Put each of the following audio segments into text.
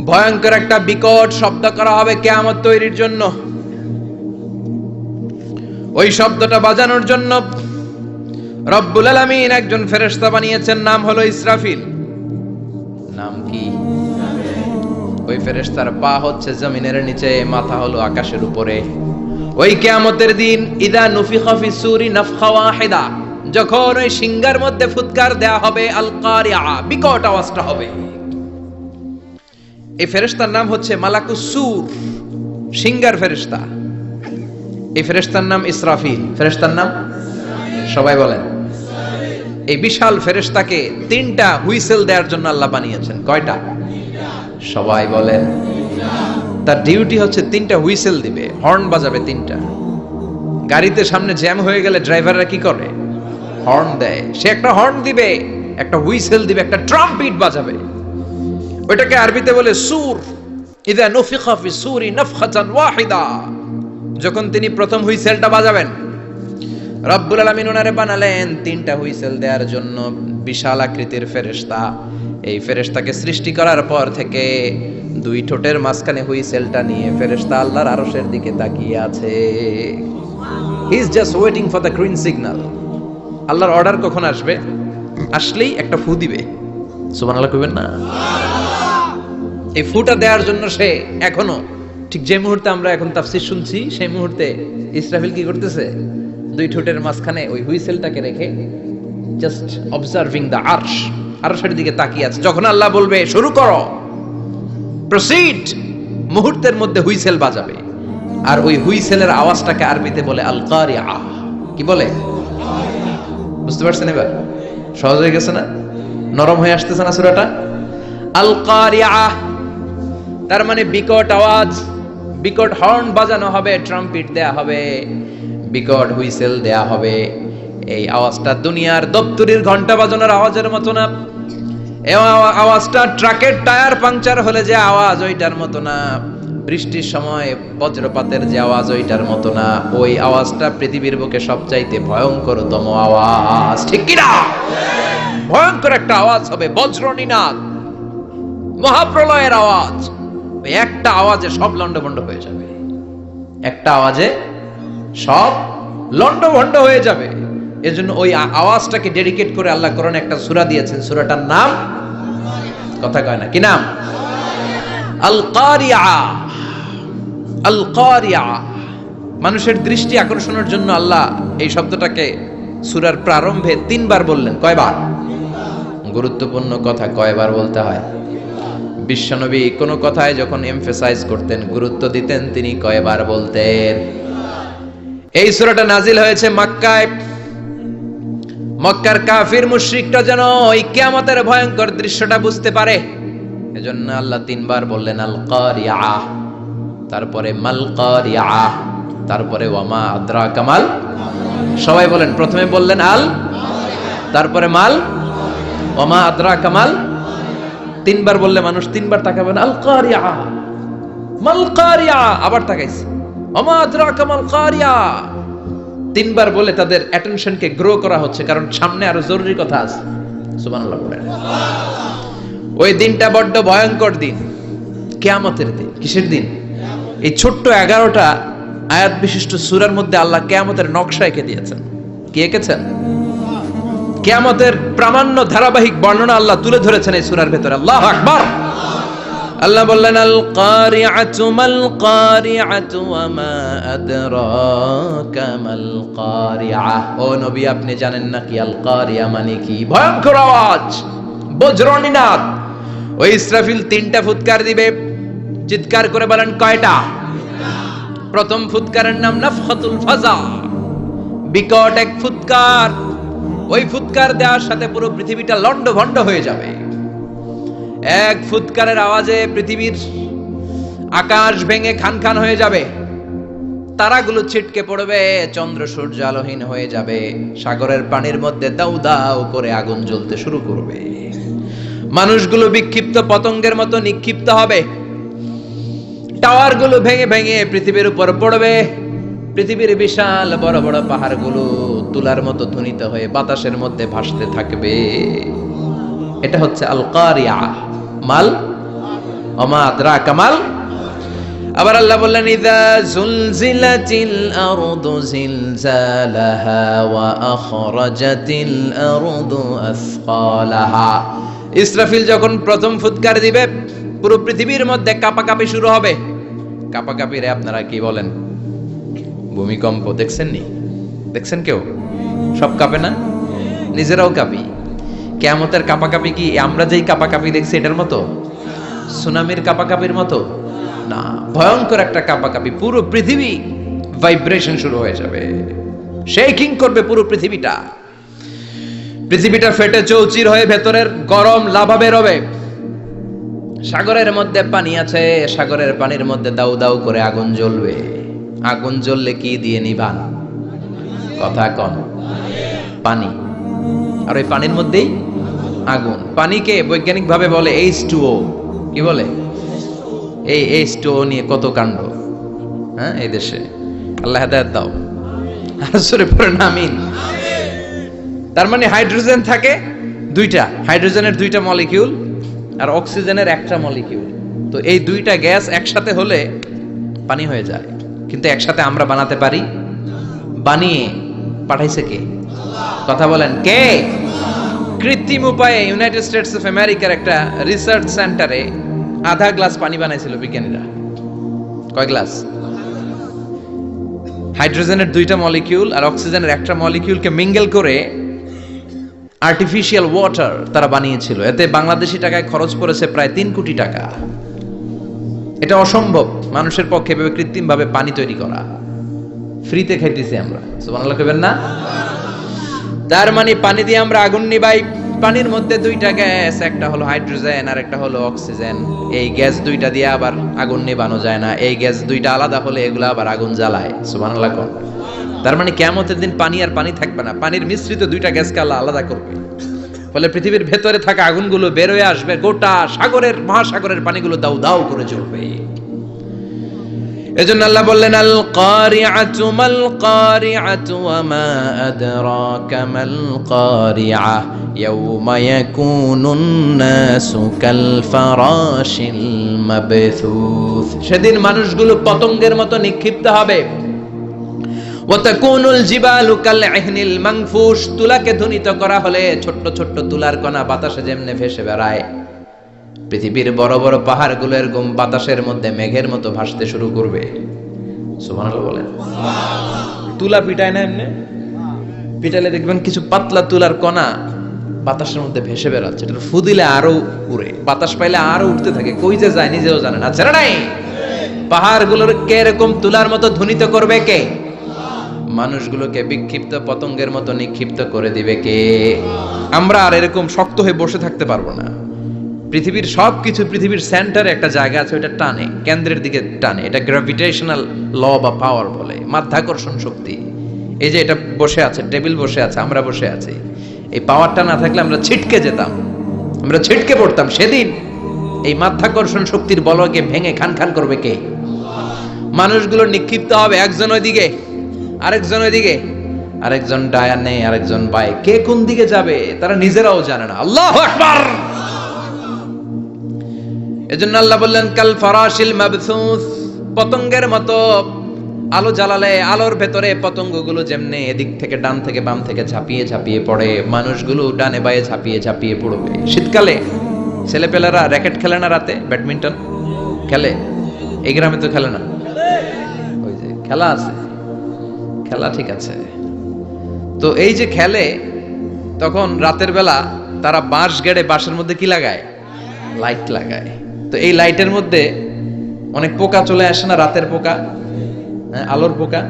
ভয়ঙ্কর একটা বিকট শব্দ করা হবে কিয়ামত তৈরির জন্য। ওই শব্দটা বাজানোর জন্য রব্বুল আলামিন একজন ফেরেশতা বানিয়েছেন, নাম হলো ইসরাফিল। নাম কি? ওই ফেরেশতার পা হচ্ছে জমিনের নিচে, মাথা হলো আকাশের উপরে। ওই কিয়ামতের দিন ইদা নুফিখা ফিস সূরি নাফখা ওয়াহিদা, যখন ওই সিংহার মধ্যে ফুৎকার দেয়া হবে, আল কারিআ, বিকট আওয়াজটা হবে। এই ফেরেশতার নাম হচ্ছে মালাকুস সূর, সিংহার ফেরেশতা। এই ফেরেশতার নাম ইসরাফিল। ফেরেশতার নাম সবাই বলেন। এই বিশাল ফেরেশতাকে তিনটা হুইসেল দেওয়ার জন্য আল্লাহ বানিয়েছেন। কয়টা? সবাই বলেন। তার ডিউটি হচ্ছে তিনটা হুইসেল দিবে, হর্ন বাজাবে তিনটা। গাড়িতে সামনে জ্যাম হয়ে গেলে ড্রাইভাররা কি করে? হর্ন দেয়। সে একটা হর্ন দিবে, একটা হুইসেল দিবে, একটা ট্রাম্পিট বাজাবে। ওইটাকে আরবিতে বলে সূর। ইযা নুফিখা ফিস সূরি নাফখাতান ওয়াহিদা, যখন তিনি প্রথম হুইসেলটা বাজাবেন, রব্বুল আলামিন ওনারে বানালেন তিনটা হুইসেল দেওয়ার জন্য বিশাল আকৃতির ফেরেশতা। এই ফেরেশতাকে সৃষ্টি করার পর থেকে দুই ঠোঁটের মাঝখানে হুইসেলটা নিয়ে ফেরেশতা আল্লাহর আরশের দিকে তাকিয়ে আছে। He is just waiting for the green signal. আল্লাহর অর্ডার কখন আসবে? আসলেই একটা ফু দিবে। সুবহানাল্লাহ কইবেন না? এই ফুটা দেওয়ার জন্য সে এখনো, ঠিক যে মুহূর্তে আমরা এখন তাফসীর শুনছি, সেই মুহূর্তে ইসরাফিল কি করতেছে? দুই ঠোঁটের মাঝখানে ওই হুইসেলটাকে রেখে জাস্ট অবজার্ভিং দ্য আরশ, আরশের দিকে তাকিয়ে আছে। যখন আল্লাহ বলবে শুরু করো, প্রসিড, মুহূর্তের মধ্যে হুইসেল বাজাবে। আর ওই হুইসেলের আওয়াজটাকে আরবিতে বলে আল কারিআ। কি বলে? বুঝতে পারছেন এবার? সহজ হয়ে গেছে না? নরম হয়ে আসতেছে না সূরাটা? আল কারিআ তার মানে বিকট আওয়াজ, বিকট হর্ন বাজানো হবে, ট্রাম্পিট দেয়া হবে, বিকট হুইসেল দেয়া হবে। এই আওয়াজটা দুনিয়ার দপ্তরির ঘন্টা বাজানোর আওয়াজের মতো না। এই আওয়াজটা ট্রাকের টায়ার পাংচার হলে যে আওয়াজ, ওইটার মতো না। বৃষ্টির সময় বজ্রপাতের যে আওয়াজ, ওইটার মতো না। ওই আওয়াজটা পৃথিবীর বুকে সবচাইতে ভয়ঙ্করতম আওয়াজ। ঠিক কি না? ভয়ঙ্কর একটা আওয়াজ হবে, বজ্রনিনাদ, মহাপ্রলয়ের আওয়াজ। ওই একটা আওয়াজে সব লন্ডভন্ড হয়ে যাবে। একটা আওয়াজে সব লন্ডভন্ড হয়ে যাবে। এজন্য ওই আওয়াজটাকে ডেডিকেট করে আল্লাহ কোরআনে একটা সূরা দিয়েছেন। সূরাটার নাম, কথা কয় না, কি নাম? আল কারিআ। আল কারিআ। মানুষের দৃষ্টি আকর্ষণের জন্য আল্লাহ এই শব্দটাকে সূরার প্রারম্ভে 3 বার বললেন। কয়বার? গুরুত্বপূর্ণ কথা কয়বার বলতে হয়? বিশ্বনবী কোন কথায় যখন এমফাসাইজ করতেন, গুরুত্ব দিতেন, তিনি কয়বার বলতেন? এই সূরাটা নাজিল হয়েছে মক্কায়। মক্কার কাফির মুশরিকরা যেন ওই কিয়ামতের ভয়ঙ্কর দৃশ্যটা বুঝতে পারে, এজন্য আল্লাহ 3 বার বললেন আল কারিআ, তারপরে মাল কারিআ, তারপরে ওয়ামা আদরাকা মাল। সবাই বলেন। প্রথমে বললেন আল, তারপরে মাল, ওয়ামা আদরাকা মাল। 3 বার বললে মানুষ 3 বার তাকাবেন, আল কারিআ, মাল কারিআ, আবার তাকাইছে, ওয়ামা আদরাকা মাল কারিআ। 3 বার বলে তাদের অ্যাটেনশনকে গ্রো করা হচ্ছে, কারণ সামনে আরো জরুরি কথা আছে। সুবহানাল্লাহ বলেন। ওই দিনটা বড্ড ভয়ঙ্কর দিন, কিয়ামতের দিন। কিসের দিন? এই ছোট্ট 11টা আয়াত বিশিষ্ট সূরার মধ্যে আল্লাহ কিয়ামতের নকশা এঁকে দিয়েছেন। কি এঁকেছেন? কিয়ামতের প্রামাণ্য ধারাবাহিক বর্ণনা আল্লাহ তুলে ধরেছেন এই সূরার ভেতরে। আল্লাহু আকবার। আল্লাহ বললেন আল কারিআতু মাল কারিআতু ওয়া মা আদরাকা মাল কারিআ। ও নবী, আপনি জানেন না কি আল কারিআ মানে কি? ভয়ঙ্কর আওয়াজ, বজ্রনিনাদ। ওই ইসরাফিল 3টা ফুৎকার দিবে। চিৎকার করে বলেন কয়টা? প্রথম ফুৎকারের নাম নাফখাতুল ফাজা, বিকট এক ফুৎকার। ওই ফুৎকার দেওয়ার সাথে পুরো পৃথিবীটা লন্ডভন্ড হয়ে যাবে। এক ফুৎকারের আওয়াজে পৃথিবীর আকাশ ভেঙে খান খান হয়ে যাবে, তারাগুলো ছিটকে পড়বে, চন্দ্র সূর্য আলোহীন হয়ে যাবে, সাগরের পানির মধ্যে দাউ দাউ করে আগুন জ্বলতে শুরু করবে, মানুষগুলো বিক্ষিপ্ত পতঙ্গের মতো নিক্ষিপ্ত হবে, টাওয়ারগুলো ভেঙে ভেঙে পৃথিবীর উপর পড়বে, পৃথিবীর বিশাল বড় বড় পাহাড়গুলো তুলার মতো ধ্বনিত হয়ে বাতাসের মধ্যে ভাসতে থাকবে। এটা হচ্ছে আল কারিআ। মাল ওমা আদরাকা মাল। আবার আল্লাহ বললেন ইযা যুলজিলাতিল আরদু জিলজালাহা ওয়া আখরাজাতিল আরদু আসকালাহা। ইসরাফিল যখন প্রথম ফুৎকার দিবে পুরো পৃথিবীর মধ্যে কাঁপাকাঁপি শুরু হবে। কাঁপাকাঁপি রে আপনারা কি বলেন? ভূমিকম্প দেখছেন নি? দেখছেন কেউ? সব কাঁপে না? নিজেরাও কাঁপি। কিয়ামতের কাঁপাকাঁপি কি আমরা যেই কাঁপাকাঁপি দেখছি এটার মতো? সুনামির কাঁপাকাঁপির মতো না, ভয়ঙ্কর একটা কাঁপাকাঁপি। পুরো পৃথিবী ভাইব্রেশন শুরু হয়ে যাবে, শেকিং করবে পুরো পৃথিবীটা। পৃথিবীটা ফেটে চৌচির হয়ে ভেতরের গরম লাভা বের হবে। সাগরের মধ্যে পানি আছে, সাগরের পানির মধ্যে দাউ দাউ করে আগুন জ্বলবে। আগুন জ্বললে কি দিয়ে নিভান? কথা কন। পানি। আর ওই পানির মধ্যেই আগুন। পানিকে বৈজ্ঞানিক ভাবে বলে H2O। কি বলে? এই H2O নিয়ে কত কাণ্ড, হ্যাঁ এই দেশে। আল্লাহ হেদায়েত দাও। আসরে পড়েন আমিন। তার মানে হাইড্রোজেন থাকে দুইটা, হাইড্রোজেনের দুইটা মলিকিউল আর অক্সিজেনের একটা মলিকিউল। তো এই দুইটা গ্যাস একসাথে হলে পানি হয়ে যায়। কিন্তু একসাথে আমরা বানাতে পারি? বানিয়ে পাঠাইছে কে? কথা বলেন কে? কৃত্রিম উপায়ে ইউনাইটেড স্টেটস অফ আমেরিকার একটা রিসার্চ সেন্টারে আধা গ্লাস পানি বানাইছিল বিজ্ঞানীরা। কয় গ্লাস? হাইড্রোজেনের দুইটা মলিকিউল আর অক্সিজেনের একটা মলিকিউলকে মিঙ্গেল করে আর্টিফিশিয়াল ওয়াটার তারা বানিয়েছিল। এতে বাংলাদেশি টাকায় খরচ পড়েছে প্রায় 3 কোটি টাকা। এটা অসম্ভব মানুষের পক্ষে এভাবে কৃত্রিম ভাবে পানি তৈরি করা। ফ্রিতে খাইতেছি আমরা, সুবহানাল্লাহ কইবেন না? তার মানে পানি দিয়ে আমরা আগুন নিভাই। পানির মধ্যে দুইটা গ্যাস, একটা হলো হাইড্রোজেন আর একটা হলো অক্সিজেন। এই গ্যাস দুইটা দিয়ে আবার আগুন নিভানো যায় না। এই গ্যাস দুইটা আলাদা হলে এগুলো আবার আগুন জ্বালায়। সুবহানাল্লাহ কোন। তার মানে কিয়ামতের দিন পানি আর পানি থাকবে না, পানির মিশ্রিত দুইটা গ্যাসকে আল্লাহ আলাদা করবে। ফলে পৃথিবীর ভেতরে থাকা আগুনগুলো বের হয়ে আসবে, গোটা সাগরের মহাসাগরের পানিগুলো দাউ দাউ করে জ্বলবে। এজন্য আল্লাহ বললেন আল কারিআতু মাল কারিআতু ওয়া মা আদরাকা মাল কারিআহ ইয়াউমা ইয়াকুনুন নাসু কাল ফারাশিল মাবথুস। সেদিন মানুষগুলো পতঙ্গের মতো নিক্ষিপ্ত হবে। ওয়া তাকুনুল জিবালু কাল ইহনিল মানফুশ। তুলাকে ধ্বনিত করা হলে ছোট্ট ছোট্ট তুলার কণা বাতাসে যেমনে ভেসে বেড়ায়, পৃথিবীর বড় বড় পাহাড়গুলো এরকম বাতাসের মধ্যে মেঘের মতো ভাসতে শুরু করবে। সুবহানাল্লাহ বলেন। তুলা পিটায় না এমনি? পিটালে দেখবেন কিছু পাতলা তুলার কণা বাতাসের মধ্যে ভেসে বেড়াচ্ছে। এটা ফু দিলে আরো উড়ে, বাতাস পাইলে আরো উঠতে থাকে, কই যে যায় নিজেও জানে না। আচ্ছা নাই, পাহাড়গুলোকে এরকম তুলার মতো ধ্বনিত করবে কে? মানুষগুলোকে বিক্ষিপ্ত পতঙ্গের মতো নিক্ষিপ্ত করে দিবে কে? আমরা আর এরকম শক্ত হয়ে বসে থাকতে পারবো না। পৃথিবীর সবকিছু, পৃথিবীর সেন্টারে একটা জায়গা আছে, ওটা টানে, কেন্দ্রের দিকে টানে। এটা গ্র্যাভিটেশনাল ল বা পাওয়ার বলে, মাধ্যাকর্ষণ শক্তি। এই যে এটা বসে আছে, টেবিল বসে আছে, আমরা বসে আছি, এই পাওয়ারটা না থাকলে আমরা ছিটকে যেতাম, আমরা ছিটকে পড়তাম। সেদিন এই মাধ্যাকর্ষণ শক্তির বলকে ভেঙে খান খান করবে কে? মানুষগুলো নিক্ষিপ্ত হবে, একজন ওইদিকে, আরেকজন ওইদিকে, আরেকজন ডায়ানে, আরেকজন বায়ে। কে কোন দিকে যাবে তারা নিজেরাও জানে না। আল্লাহু আকবার। এজন্য আল্লাহ বললেন কাল ফারাশিল মাবথুস। পতঙ্গের মতো আলো জ্বালালে আলোর ভেতরে পতঙ্গগুলো যেমনে এদিক থেকে ডান থেকে বাম থেকে ঝাঁপিয়ে ঝাঁপিয়ে পড়ে, মানুষগুলো ডানে বায়ে ঝাঁপিয়ে ঝাঁপিয়ে পড়বে। শীতকালে ছেলেপেলেরা র্যাকেট খেলে না, রাতে ব্যাডমিন্টন খেলে। এই গ্রামে তো খেলে না, ওই যে খেলা আছে, খেলা ঠিক আছে। তো এই যে খেলে, তখন রাতের বেলা তারা বাঁশ গেড়ে, বাঁশের মধ্যে কি লাগায়? লাইট লাগায়। তো এই লাইটের মধ্যে অনেক পোকা চলে আসে না, রাতের পোকা, আলোর পোকা।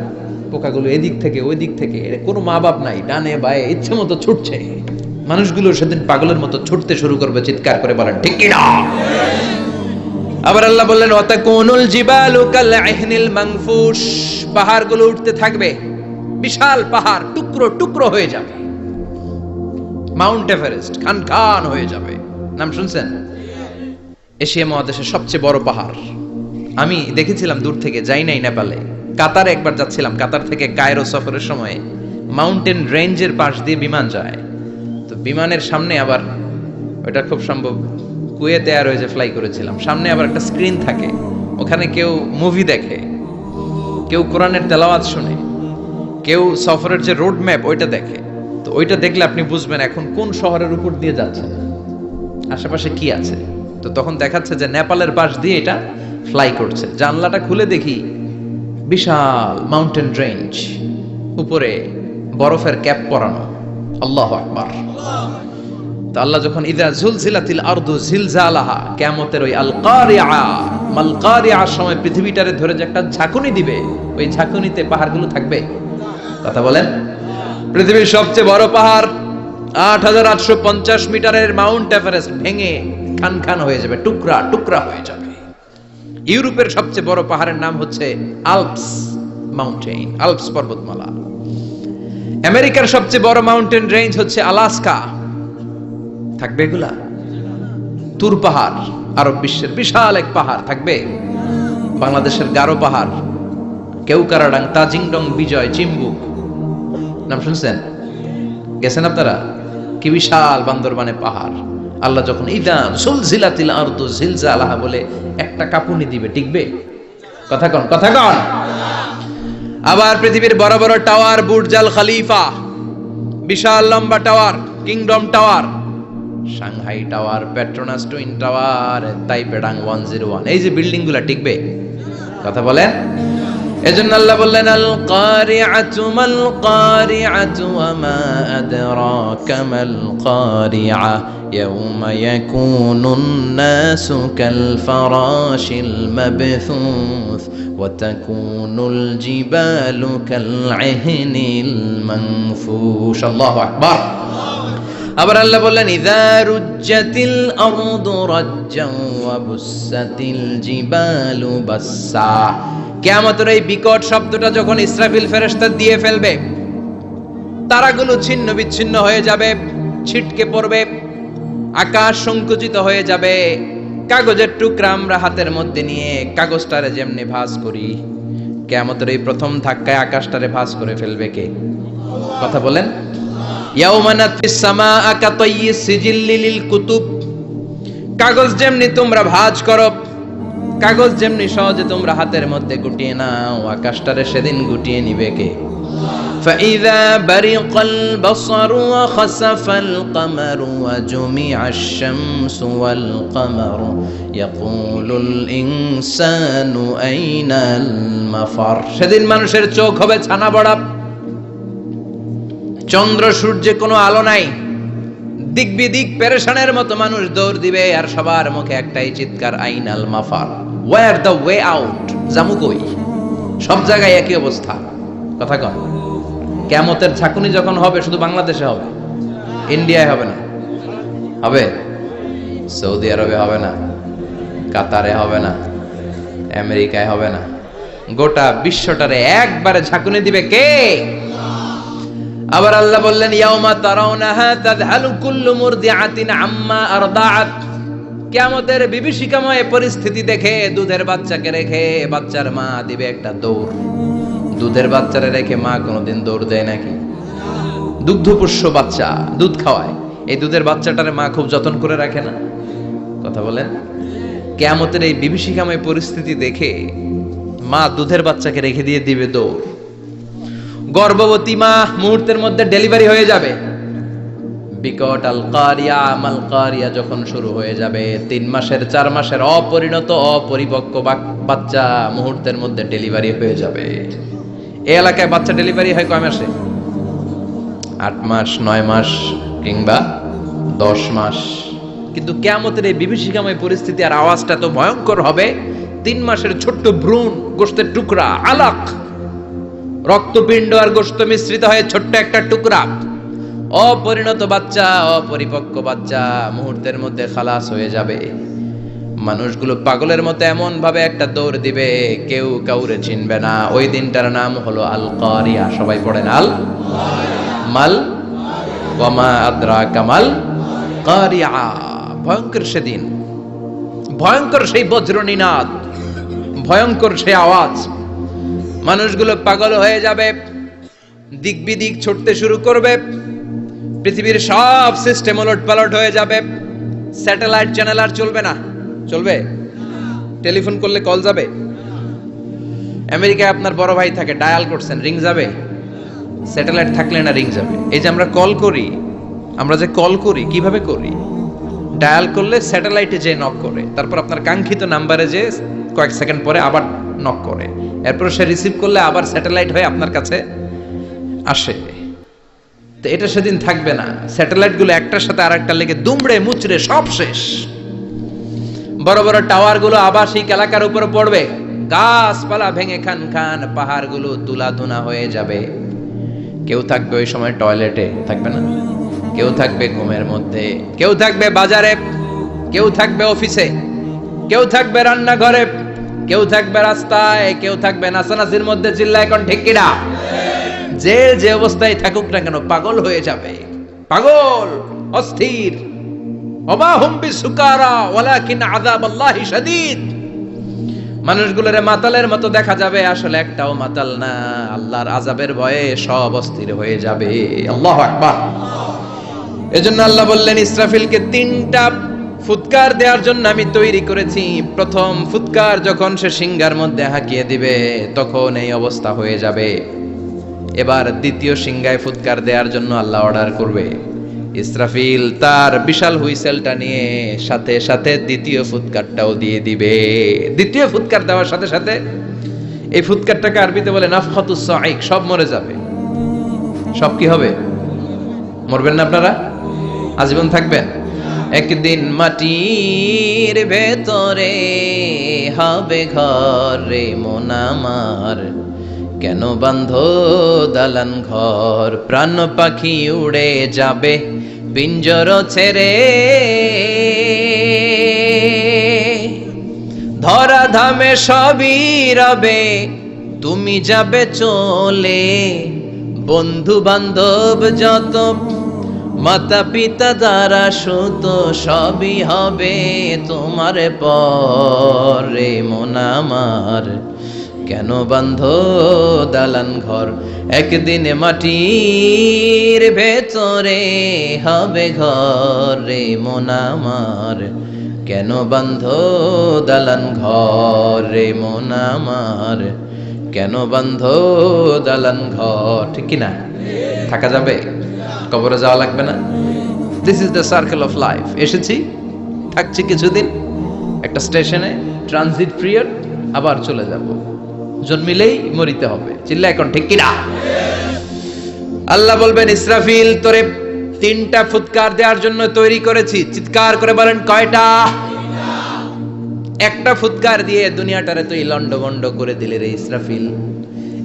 পোকাগুলো এদিক থেকে ওই দিক থেকে, কোনো মা বাপ নাই, ডানে বায়ে ইচ্ছে মতো ছুটছে। মানুষগুলো সেদিন পাগলের মতো ছুটতে শুরু করবে, চিৎকার করে বলেন ঠিক কি না? আবার আল্লাহ বললেন ওয়াতাকুনুল জিবালু কাল ইহনিল মানফুশ। পাহাড়গুলো উঠতে থাকবে, বিশাল পাহাড় টুকরো টুকরো হয়ে যাবে। মাউন্ট এভারেস্ট খান খান হয়ে যাবে। নাম শুনছেন? এশিয়া মহাদেশের সবচেয়ে বড় পাহাড়। আমি দেখেছিলাম দূর থেকে, যাই নাই নেপালে। কাতারে একবার যাচ্ছিলাম, কাতার থেকে কায়রো সফরের সময় মাউন্টেন রেঞ্জের পাশ দিয়ে বিমান যায়। তো বিমানের সামনে আবার ওটা খুব সম্ভব কুয়েতে এয়ারওয়েজে ফ্লাই করেছিলাম। সামনে আবার একটা স্ক্রিন থাকে, ওখানে কেউ মুভি দেখে, কেউ কোরআনের তেলাওয়াত শুনে, কেউ সফরের যে রোড ম্যাপ ওইটা দেখে। তো ওইটা দেখলে আপনি বুঝবেন এখন কোন শহরের উপর দিয়ে যাচ্ছে, আশেপাশে কি আছে। তো তখন দেখাচ্ছে যে নেপালের পাশ দিয়ে এটা ফ্লাই করছে। জানলাটা খুলে দেখি বিশাল মাউন্টেন রেঞ্জ, উপরে বরফের ক্যাপ পরানো। আল্লাহু আকবার। তো আল্লাহ যখন ইযা যুলজিলাতিল আরদু জিলজালাহা, কিয়ামতের ওই আল কারিআ মাল কারিআর সময় পৃথিবীটারে ধরে যে একটা ঝাঁকুনি দিবে, ওই ঝাঁকুনিতে পাহাড়গুলো থাকবে। কথা বলেন। পৃথিবীর সবচেয়ে বড় পাহাড় ৮৮৫০ মিটারের মাউন্ট এভারেস্ট ভেঙে খান খান হয়ে যাবে, টুকরা টুকরা হয়ে যাবে। ইউরোপের সবচেয়ে বড় পাহাড়ের নাম হচ্ছে আল্পস মাউন্টেন, আল্পস পর্বতমালা। আমেরিকার সবচেয়ে বড় মাউন্টেন রেঞ্জ হচ্ছে আলাস্কা, থাকবে এগুলা। তুর পাহাড় আরব বিশ্বের বিশাল এক পাহাড় থাকবে। বাংলাদেশের গারো পাহাড়, কেউকারাডাং, তাজিংডং, বিজয়, চিম্বুক, নাম শুনছেন? গেছেন আপনারা? কি বিশাল বান্দরবানে পাহাড়। আল্লাহ যখন ইদা সুলজিলাতিল আরদু জিলজালাহা বলে একটা কাঁপুনি দিবে, টিকবে? কথা কন, কথা কন। আবার পৃথিবীর বড় বড় টাওয়ার, বুর্জ আল খলিফা, বিশাল লম্বা tower, Kingdom Tower, Shanghai Tower, Petronas Twin Tower, তাইপেডাং 101, এই যে বিল্ডিং গুলা টিকবে? কথা বলেন। এজন্য আল্লাহ বললেন আল কারিআতু মাল কারিআতু ওয়া মা আদরাকা মাল কারিআ ইয়াউমা ইয়াকুনুন নাসু কাল ফারাশিল মাবথুস ওয়া তাকুনুল জিবালু কাল ইহনিল মানফুশ। আল্লাহু আকবার। আবার আল্লাহ বললেন ইযা রুজ্জাতিল আরদু রাজ্জান ওয়া বুসাতিল জিবালু বাসসা। কিয়ামতের এই বিকট শব্দটা যখন ইসরাফিল ফেরেশতা দিয়ে ফেলবে, তারাগুলো ছিন্ন বিচ্ছিন্ন হয়ে যাবে, ছিটকে পড়বে, আকাশ সংকুচিত হয়ে যাবে। কাগজের টুকরা আমরা হাতের মধ্যে নিয়ে কাগজটারে যেমনি ভাঁজ করি, কিয়ামতের এই প্রথম ধাক্কায় আকাশটারে ভাঁজ করে ফেলবে কে? কথা বলেন। ইয়াউমা নাতফিস সামাআ কাতাইয়িস সিজিল্লি লিল কুতুব। কাগজ যেমনি তোমরা ভাঁজ করো, কাগজ যেমনি সহজে তোমরা হাতের মধ্যে গুটিয়ে নাও, আকাশটারে সেদিন গুটিয়ে নিবে কে? ফাইযা বারিকাল বাসারু ওয়া খাসাফাল কামারু ওয়া জুমিআশ শামসু ওয়াল কামারু ইয়াকুলুল ইনসানু আইনাল মাফার। সেদিন মানুষের চোখ হবে ছানা বড়া, চন্দ্র সূর্যে কোনো আলো নাই, দিক বিদিক পেরেশানের মতো মানুষ দৌড় দিবে, আর সবার মুখে একটাই চিৎকার, আইনাল মাফার, ওয়্যার দ্য ওয়ে আউট, জামু কই? সব জায়গায় একই অবস্থা। কথা কন। কিয়ামতের ঝাঁকুনি যখন হবে শুধু বাংলাদেশে হবে, ইন্ডিয়ায় হবে না, হবে সৌদি আরবে হবে না, কাতারে হবে না, আমেরিকায় হবে না, গোটা বিশ্বটারে একবারে ঝাঁকুনি দিবে কে? আবার আল্লাহ বললেন ইয়াউমা তারাউনাহা তাযহালু কুল্লু মুরদিআতিন আম্মা আরদাআত। কিয়ামতের বিভীষিকাময় পরিস্থিতি দেখে দুধের বাচ্চাকে রেখে বাচ্চার মা দিবে একটা দৌড়। দুধের বাচ্চারে রেখে মা কোনোদিন দৌড় দেয় নাকি? দুগ্ধপোষ্য বাচ্চা, দুধ খাওয়ায়, এই দুধের বাচ্চাটারে মা খুব যত্ন করে রাখে না? কথা বলেন। কিয়ামতের এই বিভীষিকাময় পরিস্থিতি দেখে মা দুধের বাচ্চাকে রেখে দিয়ে দিবে দৌড়। গর্ভবতী মা মুহূর্তের মধ্যে ডেলিভারি হয়ে যাবে। বিকট আল কারিয়া মাল কারিয়া যখন শুরু হয়ে যাবে, 3 মাসের 4 মাসের অপরিণত অপরিপক্ক বাচ্চা মুহূর্তের মধ্যে ডেলিভারি হয়ে যাবে। এই এলাকায় বাচ্চা ডেলিভারি হয় কয় মাসে? 8 মাস, 9 মাস কিংবা 10 মাস। কিন্তু কিয়ামতের এই বিভীষিকাময় পরিস্থিতি আর আওয়াজটা তো ভয়ঙ্কর হবে। 3 মাসের ছোট্ট ভ্রূণ, গোশতের টুকরা, আলাক, রক্তপিণ্ড আর গোশত মিশ্রিত হয়ে ছোট্ট একটা টুকরা, অপরিণত বাচ্চা, অপরিপক্ক বাচ্চা মুহূর্তের মধ্যে খালাস হয়ে যাবে। মানুষগুলো পাগলের মতো এমন ভাবে একটা দৌড় দিবে, কেউ কাউরে চিনবে না। ওই দিনটার নাম হলো আল কারিয়া। সবাই পড়েন আল মাল ওয়া মা আদরাকা মাল কারিয়া। ভয়ঙ্কর সেদিন, ভয়ঙ্কর সেই বজ্রনিনাদ, ভয়ঙ্কর সেই আওয়াজ। মানুষগুলো পাগল হয়ে যাবে, দিক বিদিক ছুটতে শুরু করবে, পৃথিবীর সব সিস্টেম ওলট পালট হয়ে যাবে। স্যাটেলাইট চ্যানেল আর চলবে না। চলবে? টেলিফোন করলে কল যাবে? আমেরিকায় আপনার বড় ভাই থাকে, ডায়াল করছেন, রিং যাবে? স্যাটেলাইট থাকলে না রিং যাবে? এই যে আমরা কল করি, আমরা যে কল করি কিভাবে করি? ডায়াল করলে স্যাটেলাইটে যে নক করে, তারপর আপনার কাঙ্ক্ষিত নাম্বারে যে কয়েক সেকেন্ড পরে আবার নক করে, এরপর সে রিসিভ করলে আবার স্যাটেলাইট হয়ে আপনার কাছে আসে। তো এটা সেদিন থাকবে না। স্যাটেলাইট গুলো একটার সাথে আরেকটা লেগে দুমড়ে মুচড়ে সব শেষ। বড় বড় টাওয়ার গুলো আবাসিক এলাকার উপরে পড়বে, গাছপালা ভেঙে খান খান, পাহাড় গুলো তুলাধুনা হয়ে যাবে। কেউ থাকবে ওই সময় টয়লেটে, থাকবে না? কেউ থাকবে ঘুমের মধ্যে, কেউ থাকবে বাজারে, কেউ থাকবে অফিসে, কেউ থাকবে রান্নাঘরে, কেউ থাকবে রাস্তায়, কেউ থাকবে নাচানাচির মধ্যে। চিল্লায় এখন ঠিক কিনা? যে অবস্থায় থাকুক না কেন পাগল হয়ে যাবে, পাগল, অস্থির। ওমাহুম বিসুকারা ওয়ালাকিন আযাবাল্লাহি শাদীদ। মানুষগুলোরে মাতালের মতো দেখা যাবে, আসলে একটাও মাতাল না। আল্লাহর আযাবের ভয়ে সব অস্থির হয়ে যাবে। আল্লাহু আকবার। এজন্য আল্লাহ বললেন, ইসরাফিলকে 3টা ফুৎকার দেওয়ার জন্য আমি তৈরি করেছি। প্রথম ফুৎকার যখন সে সিংহার মধ্যে হাঁকিয়ে দিবে, তখন এই অবস্থা হয়ে যাবে। এবার দ্বিতীয় সিংহায় ফুৎকার দেওয়ার জন্য আল্লাহ অর্ডার করবে। ইসরাফিল তার বিশাল হুইসেলটা নিয়ে সাথে সাথে দ্বিতীয় ফুৎকারটাও দিয়ে দিবে। দ্বিতীয় ফুৎকার দেওয়ার সাথে সাথে, এই ফুৎকারটাকে আরবিতে বলে নাফখাতুস সাঈক, সব মরে যাবে। সব কি হবে? মরবেন না আপনারা? আজীবন থাকবেন? একদিন মাটির ভেতরে হবে ঘর রে মন আমার, কেন বাঁধো দালান ঘর, প্রাণ পাখি উড়ে যাবে পিঞ্জর ছেড়ে, ধরা ধামে সবই রবে তুমি যাবে চলে, বন্ধু বান্ধব যত মাতা পিতা দ্বারা সুত সবই হবে তোমার পরে মন আমার, কেন বাঁধো দালান ঘর, একদিন মাটির ভেতরে হবে ঘর রে মন আমার, কেন বাঁধো দালান ঘর রে মন আমার, কেন বাঁধো দালান ঘর। ঠিক কিনা? থাকা যাবে? কবরে যাওয়া লাগবে না? This is the circle of life. এসেছি, থাকছি কিছুদিন একটা স্টেশনে, ট্রানজিট পিরিয়ড, আবার চলে যাব। জন্মিলেই মরিতে হবে। চিল্লা এখন ঠিক কিনা? আল্লাহ বলবেন, ইসরাফিল তোরে 3টা ফুৎকার দেওয়ার জন্য তৈরি করেছি। চিৎকার করে বলেন, কয়টা? একটা ফুৎকার দিয়ে দুনিয়াটারে তুই লন্ডভন্ড করে দিলে রে ইসরাফিল।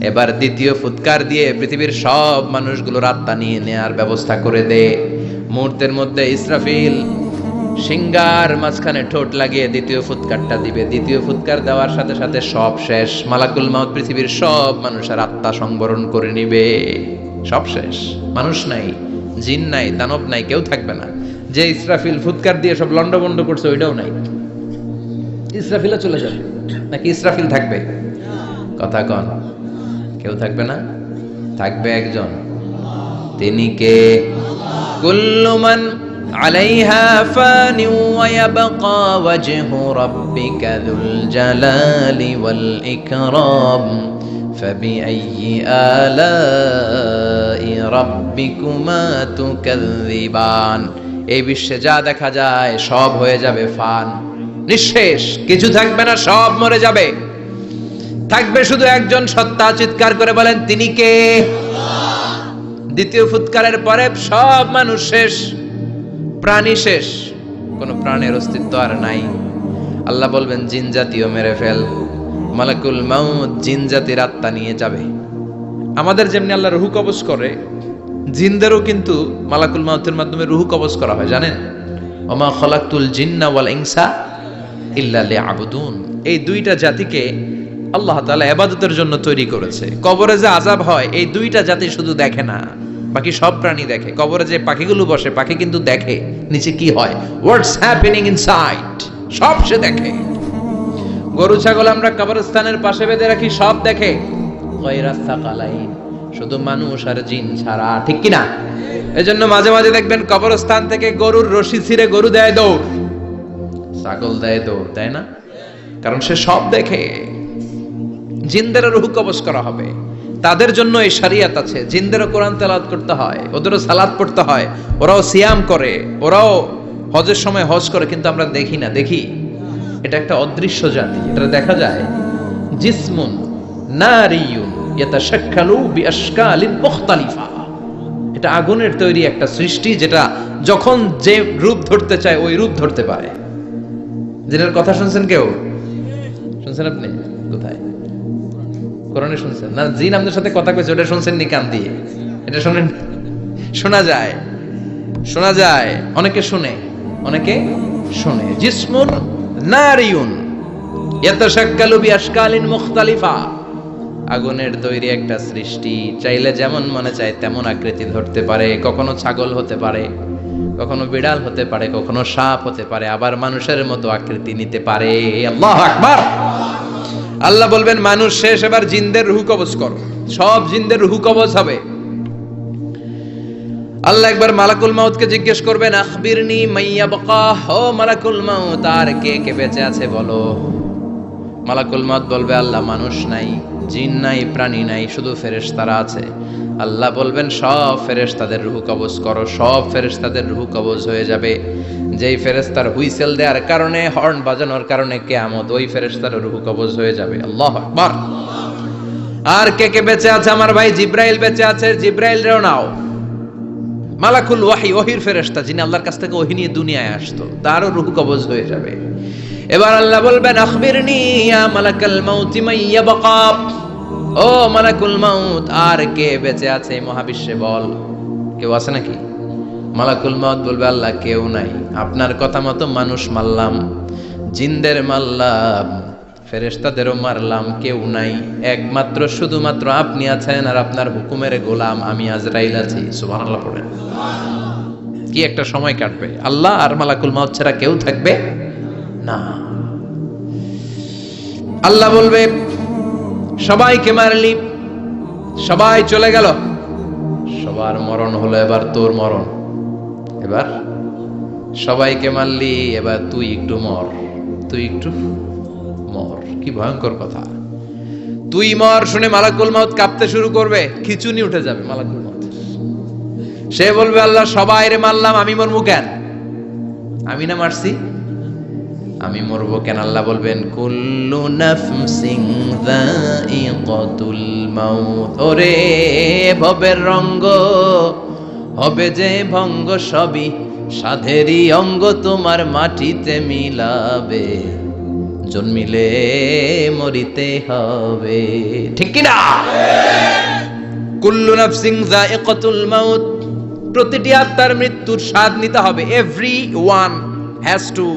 এবার দ্বিতীয় ফুৎকার দিয়ে পৃথিবীর সব মানুষগুলোর আত্মা নিয়ে নেয়ার ব্যবস্থা করে দে। মুহূর্তের মধ্যে ইসরাফিল সিংহার মাঝখানে ঠোঁট লাগিয়ে দ্বিতীয় ফুৎকারটা দিবে। দ্বিতীয় ফুৎকার দেওয়ার সাথে সাথে সব শেষ। মালাকুল মাউত পৃথিবীর সব মানুষের আত্মা সংবরণ করে নিবে। সব শেষ, মানুষ নাই, জিন নাই, দানব নাই, কেউ থাকবে না। যে ইসরাফিল ফুৎকার দিয়ে সব লন্ডভন্ড করছে ওইটাও নাই। ইসরাফিলও চলে যাবে নাকি ইসরাফিল থাকবে? কথা কন, কেউ থাকবে না? থাকবে একজন, তিনি কে? কুল্লু মান আলাইহা ফানি ওয়া ইয়াবকা ওয়াজহু রাব্বিকা যুল জালালি ওয়াল ইকরাম ফাবিআইয়ি আলাই রাব্বিকুমা তুকাযযিবান। এই বিশ্বে যা দেখা যায় সব হয়ে যাবে ফান, নিঃশেষ, কিছু থাকবে না, সব মরে যাবে। থাকবে শুধু একজন সত্তা। চিৎকার করে বলেন, তিনি কে? দ্বিতীয় ফুৎকারের পরে সব মানুষ শেষ, প্রাণী শেষ, কোন প্রাণের অস্তিত্ব আর নাই। আল্লাহ বলবেন, জিন জাতীয় মেরে ফেল। মালাকুল মাউত জিন জাতির আত্মা নিয়ে যাবে। আমাদের যেমনি আল্লাহ রুহু কবজ করে, জিনদেরও কিন্তু মালাকুল মাউতের মাধ্যমে রুহু কবজ করা হয়, জানেন? ওমা খলাকতুল জিন্না ওয়াল ইনসা ইল্লা লিয়াবুদুন। এই 2টা জাতিকে আল্লাহ তাআলা ইবাদতের জন্য তৈরি করেছে। কবরে যে আযাব হয় এই 2টা জাতি শুধু দেখে না, বাকি সব প্রাণী দেখে। কবরে যে পাখিগুলো বসে, পাখি কিন্তু দেখে নিচে কি হয়, হোয়াটস হ্যাপেনিং ইনসাইড, সব সে দেখে। গরু ছাগল আমরা কবরস্থানের পাশে বেঁধে রাখি, সব দেখে। গায়রাস সাকালাইন, শুধু মানুষ আর জিন ছাড়া। ঠিক কিনা? এজন্য মাঝে মাঝে দেখবেন কবরস্থান থেকে গরুর রশি ছিঁড়ে গরু দেয় দৌড়। ছাগল দেয় দৌড়, তাই না? কারণ সে সব দেখে। জিনদের রূহ কবজ করা হবে, তাদের জন্য এই শরিয়ত আছে। জিনদেরও কোরআন তেলাওয়াত করতে হয়, ওদেরও সালাত পড়তে হয়, ওরাও সিয়াম করে, ওরাও হজের সময় হজ করে, কিন্তু আমরা দেখি না। দেখি, এটা একটা অদৃশ্য জাতি, এটা দেখা যায়। জিসমুন নারিয়ুন ইয়াতাশাক্কালু বিআশকালিন মুখতালিফা, এটা আগুনের তৈরি একটা সৃষ্টি, যেটা যখন যে রূপ ধরতে চায় ওই রূপ ধরতে পারে। জিনের কথা শুনছেন কেউ? শুনছেন আপনি? কোথায়? কোরআনে শুনছেন না? জিন আপনার সাথে কথা কইছে, ওটা শুনছেন নি কান দিয়ে? এটা শুনেন? শোনা যায়, শোনা যায়। অনেকে শুনে, অনেকে শুনে। জিসমুন নারিয়ুন ইয়াতাশাক্কালু বিআশকালিন মুখতালিফা, আগুনের তৈরি একটা সৃষ্টি, চাইলে যেমন মনে চায় তেমন আকৃতি ধরতে পারে। কখনো ছাগল হতে পারে, কখনো বিড়াল হতে পারে, কখনো সাপ হতে পারে, আবার মানুষের মতো আকৃতি নিতে পারে। আল্লাহু আকবার। আল্লাহ বলবেন মানুষ শেষ, এবার জিনদের রূহ কবজ করো। সব জিনদের রূহ কবজ হবে। আল্লাহ একবার মালাকুল মাউতকে জিজ্ঞেস করবেন, আখবিরনি মাইয়াবকা, ও মালাকুল মাউত, আর কে কে বেঁচে আছে বলো। মালাকুল মাউত বলবে, আল্লাহ মানুষ নাই, জিন নাই, প্রাণী নাই, শুধু ফেরেশতারা আছে। আল্লাহ বলবেন সব ফেরেশতাদের রূহ কবজ করো। সব ফেরেশতাদের রূহ কবজ হয়ে যাবে। যেই ফেরেশতার হুইসেল দেওয়ার কারণে, হর্ন বাজানোর কারণে কিয়ামত, ওই ফেরেশতার রূহ কবজ হয়ে যাবে। আল্লাহু আকবার। আর কে কে বেঁচে আছে? আমার ভাই জিব্রাইল বেঁচে আছে, জিব্রাইল রেও নাও। মালাকুল ওয়াহি, ওহির ফেরেশতা, যিনি আল্লাহর কাছ থেকে ওহী নিয়ে দুনিয়ায় আসতো, তারও রূহ কবজ হয়ে যাবে। এবার আল্লাহ বলবেন, আখবিরনি ইয়া মালাকাল মাউত মাইয়াবকা, ও মালাকুল মাউত, আর কে বেঁচে আছে এই মহাবিশ্বে বল। কেউ আছে নাকি? মালাকুল মাউত বলবে, আল্লাহ কেউ নাই। আপনার কথা মতো মানুষ মারলাম, জিনদের মারলাম, ফেরেশতাদেরও মারলাম, কেউ নাই। একমাত্র শুধুমাত্র আপনি আছেন, আর আপনার হুকুমের গোলাম আমি আজরাইল আছি। সুবহানাল্লাহ পড়েন। কি একটা সময় কাটবে! আল্লাহ আর মালাকুল মাউত ছাড়া কেউ থাকবে না। আল্লাহ বলবে, সবাইকে মারলি, সবাই চলে গেল, সবার মরণ হলো, এবার তোর মরণ। এবার সবাইকে মারলি, এবার তুই একটু মর, তুই একটু মর। কি ভয়ঙ্কর কথা! তুই মর শুনে মালাকুল মাউত কাঁপতে শুরু করবে, খিচুনি উঠে যাবে মালাকুল মাউত। সে বলবে, আল্লাহ সবাই রে মারলাম, আমি মরবো কেন? আমি না মারছি, আমি মরবো কেন? আল্লাহ বলবেন, কুল্লু নাফসিন যায়িকাতুল মাউত, ওরে ভবের রঙ্গ, হবে যে ভঙ্গ, সবই সাধেরই অঙ্গ, তোমার মাটিতে মিলাবে, জন্মিলে মরিতে হবে। ঠিক কি না? কুল্লু নাফসিন যায়িকাতুল মাউত, প্রতিটি আত্মার মৃত্যুর স্বাদ নিতে হবে। Everyone has to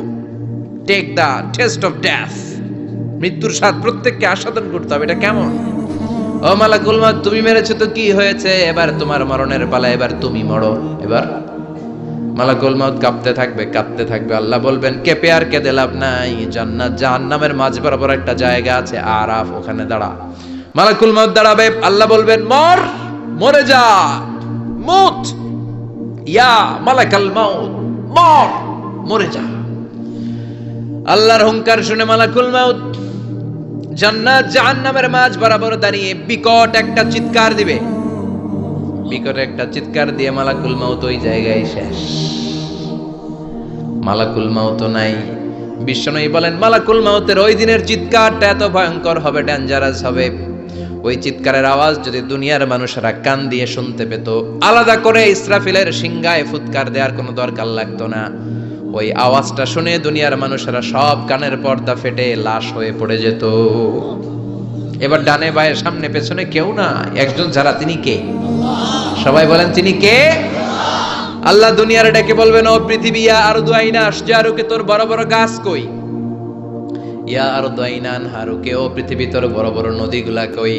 take the taste of death. মৃত্যুর স্বাদ প্রত্যেককে আস্বাদন করতে হবে। এটা কেমন? ও মালাকুল মাউত, তুমি মেরেছো তো কি হয়েছে, এবার তোমার মরণের পালা, এবার তুমি মরো। এবার মালাকুল মাউত কাঁপতে থাকবে, কাঁপতে থাকবে। আল্লাহ বলবেন, কেঁপে আর কেঁদে লাভ নাই, জান্নাত জাহান্নামের মাঝ বরাবর একটা জায়গা আছে, আরাফ, ওখানে দাঁড়া। মালাকুল মাউত দাঁড়াবে, আল্লাহ বলবেন, মর, মরে যা, মুত, ইয়া মালাকুল মাউত, মর, মরে যা। আল্লাহর হুঙ্কার শুনে মালাকুল মাউত জান্নাত জাহান্নামের মাঝ বরাবর দাঁড়িয়ে বিকট একটা চিৎকার দিবে। বিকট একটা চিৎকার দিয়ে মালাকুল মাউত ওই জায়গায় শেষ। মালাকুল মাউত নাই। বিশ্বনবী বলেন, মালাকুল মাউতের ওই দিনের চিৎকারটা এত ভয়ঙ্কর হবে, ডেঞ্জারাস হবে। ওই চিৎকারের আওয়াজ যদি দুনিয়ার মানুষেরা কান দিয়ে শুনতে পেত, আলাদা করে ইসরাফিলের সিংহায় ফুৎকার দেওয়ার কোনো দরকার লাগতো না। ওই আওয়াজটা শুনে দুনিয়ার মানুষেরা সব কানের পর্দা ফেটে লাশ হয়ে পড়ে যেত। এবার ডানে বায়ে সামনে পেছনে কেউ না, একজন যারা, তিনি কে? সবাই বলেন, তিনি কে? আল্লাহ দুনিয়ার ডেকে বলবেন, ও পৃথিবী, ইয়া আরদু আইনা আশজারুকে, তোর বড় বড় গাছ কই? ইয়া আরদু আইনা আনহারুকে, ও পৃথিবী, তোর বড় বড় নদীগুলা কই?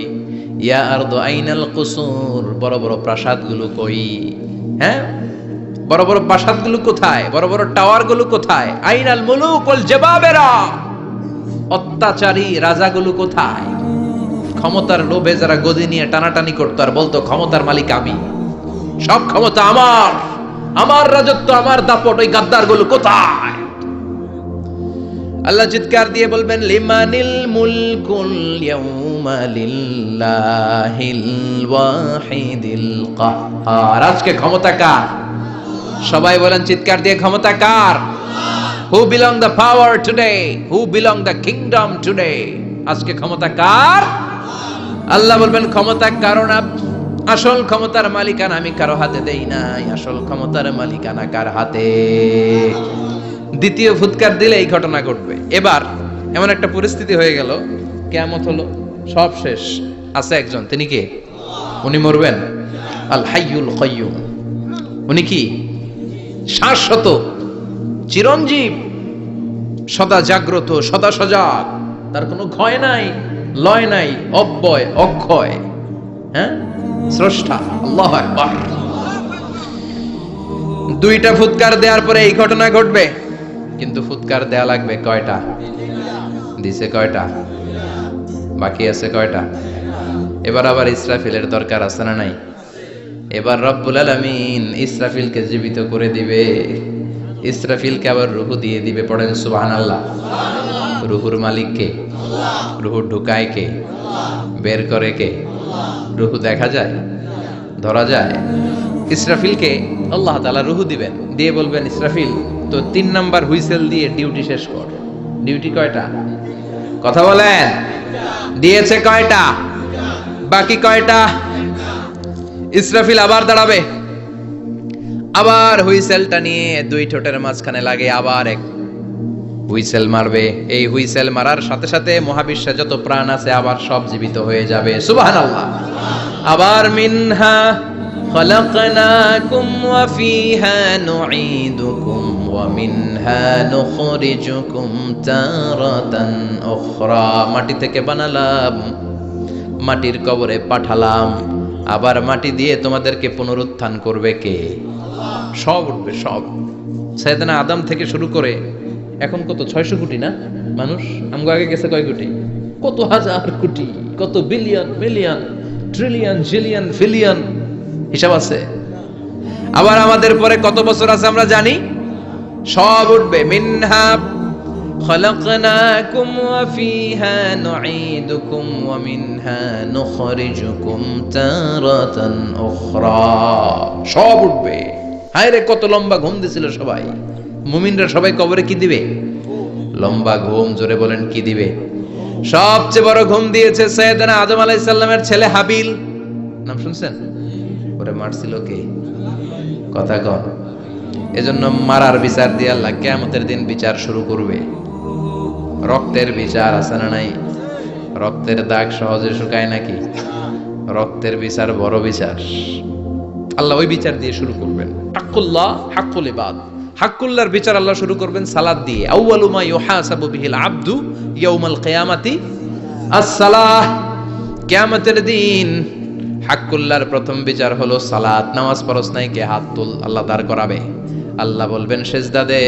ইয়া আরদু আইনাল কুসুর, বড় বড় প্রাসাদগুলো কই? হ্যাঁ, বড় বড় প্রাসাদগুলো কোথায়? বড় বড় টাওয়ারগুলো কোথায়? আইনাল মুলুক ওয়াল জাবাবেরা, অত্যাচারী রাজাগুলো কোথায়? ক্ষমতার লোভে যারা গদি নিয়ে টানাটানি করতো আর বলতো ক্ষমতার মালিক আমি, সব ক্ষমতা আমার, আমার রাজত্ব, আমার দাপট, ওই গাদ্দারগুলো কোথায়? আল্লাহ চিৎকার দিয়ে বলবেন লিমানিল মুলকুল ইয়াউমা লিল্লাহিল ওয়াহিদিল কাহ্হার। আজকে ক্ষমতা কার? সবাই বলেন চিৎকার দিয়ে, ক্ষমতা কার? Who belong the power today? Who belong the kingdom today? আজকে ক্ষমতা কার? আল্লাহ বলবেন ক্ষমতা কারো না, আসল ক্ষমতার মালিকানা আমি কারো হাতে দেই নাই, আসল ক্ষমতার মালিকানা কার হাতে? দ্বিতীয় ফুৎকার দিলে এই ঘটনা ঘটবে। এবার এমন একটা পরিস্থিতি হয়ে গেল, কিয়ামত হলো, সব শেষ, আছে একজন, তিনি কে? উনি মরবেন, আল হাইয়ুল কাইয়ুম। উনি কি? শাশ্বত, চিরঞ্জীব, সদা জাগ্রত, সদা সজাগ, তার কোনো ক্ষয় নাই, লয় নাই, অব্যয়, অক্ষয়, হ্যাঁ, স্রষ্টা। আল্লাহু আকবার। দুইটা ফুৎকার দেওয়ার পরে এই ঘটনা ঘটবে, কিন্তু ফুৎকার দেয়া লাগবে কয়টা? দিছে কয়টা? বাকি আছে কয়টা? এবার আবার ইসরাফিলের দরকার আছে না নাই? এবার রব্বুল আলামিন ইসরাফিলকে জীবিত করে দিবে, ইসরাফিলকে আবার রূহ দিয়ে দিবে। পড়েন সুবহানাল্লাহ। রূহুর মালিক কে? রূহ ঢুকায় কে? বের করে কে? রূহ দেখা যায়, ধরা যায়? ইসরাফিলকে আল্লাহ তাআলা রূহ দিবেন, দিয়ে বলবেন ইসরাফিল তো 3 নাম্বার হুইসেল দিয়ে ডিউটি শেষ কর। ডিউটি কয়টা? কথা বলেন। দিয়েছে কয়টা? বাকি কয়টা? ইসরাফিল আবার দাঁড়াবে, আবার হুইসেলটা নিয়ে দুই ঠোঁটের মাঝখানে লাগে আবার এক হুইসেল মারবে। এই হুইসেল মারার সাথে সাথে মহাবিশ্বে যত প্রাণ আছে আবার সব জীবিত হয়ে যাবে। সুবহানাল্লাহ। আবার মিনহা খালাকনাকুম ওয়া ফিহা নুঈদুকুম ওয়া মিনহা নুখরিজুকুম তারাতান উখরা। মাটি থেকে বানালাম, মাটির কবরে পাঠালাম, আবার মাটি দিয়ে তোমাদেরকে পুনরুত্থান করবে কে? সব উঠবে, সব। সাইয়েদনা আদম থেকে শুরু করে এখন কত 600 কোটি না মানুষ? আমগো আগে গেছে কয় কোটি? কত হাজার কোটি, কত billion, million, trillion, zillion, pillion, হিসাব আছে। আবার আমাদের পরে কত বছর আছে আমরা জানি? সব উঠবে। মিনহা খালাকনাকুম ওয়া ফিহা নুঈদুকুম ওয়া মিনহা নুখরিজুকুম তারাতান উখরা। সব উঠবে। হায়রে কত লম্বা ঘুম দিছিল সবাই। মুমিনরা সবাই কবরে কি দিবে? লম্বা ঘুম। জোরে বলেন কি দিবে? সবচেয়ে বড় ঘুম দিয়েছে সাইয়েদনা আদম আলাইহিস সালামের ছেলে হাবিল। নাম শুনছেন? ওরে মারছিল কে? কথা কন। এজন্য মারার বিচার দিয়ে আল্লাহ কিয়ামতের দিন বিচার শুরু করবে। রক্তের বিচার আছে না নাই? রক্তের দাগ সহজে শুকায় নাকি? রক্তের বিচার বড় বিচার। আল্লাহ ওই বিচার দিয়ে শুরু করবেন। হাক্কুল্লাহ, হাক্কুল ইবাদ। হাক্কুল্লাহর বিচার আল্লাহ শুরু করবেন সালাত দিয়ে। আউয়ালু মা ইউহাসাবু বিহিল আবদু ইয়াউমাল কিয়ামাতি আস-সালাহ। কিয়ামতের দিন হাক্কুল্লাহর প্রথম বিচার হলো সালাত। নামাজ পড়ছ নাই কে? হাত তুল, আল্লাহ দাঁড় করাবে। আল্লাহ বলবেন সেজদা দে।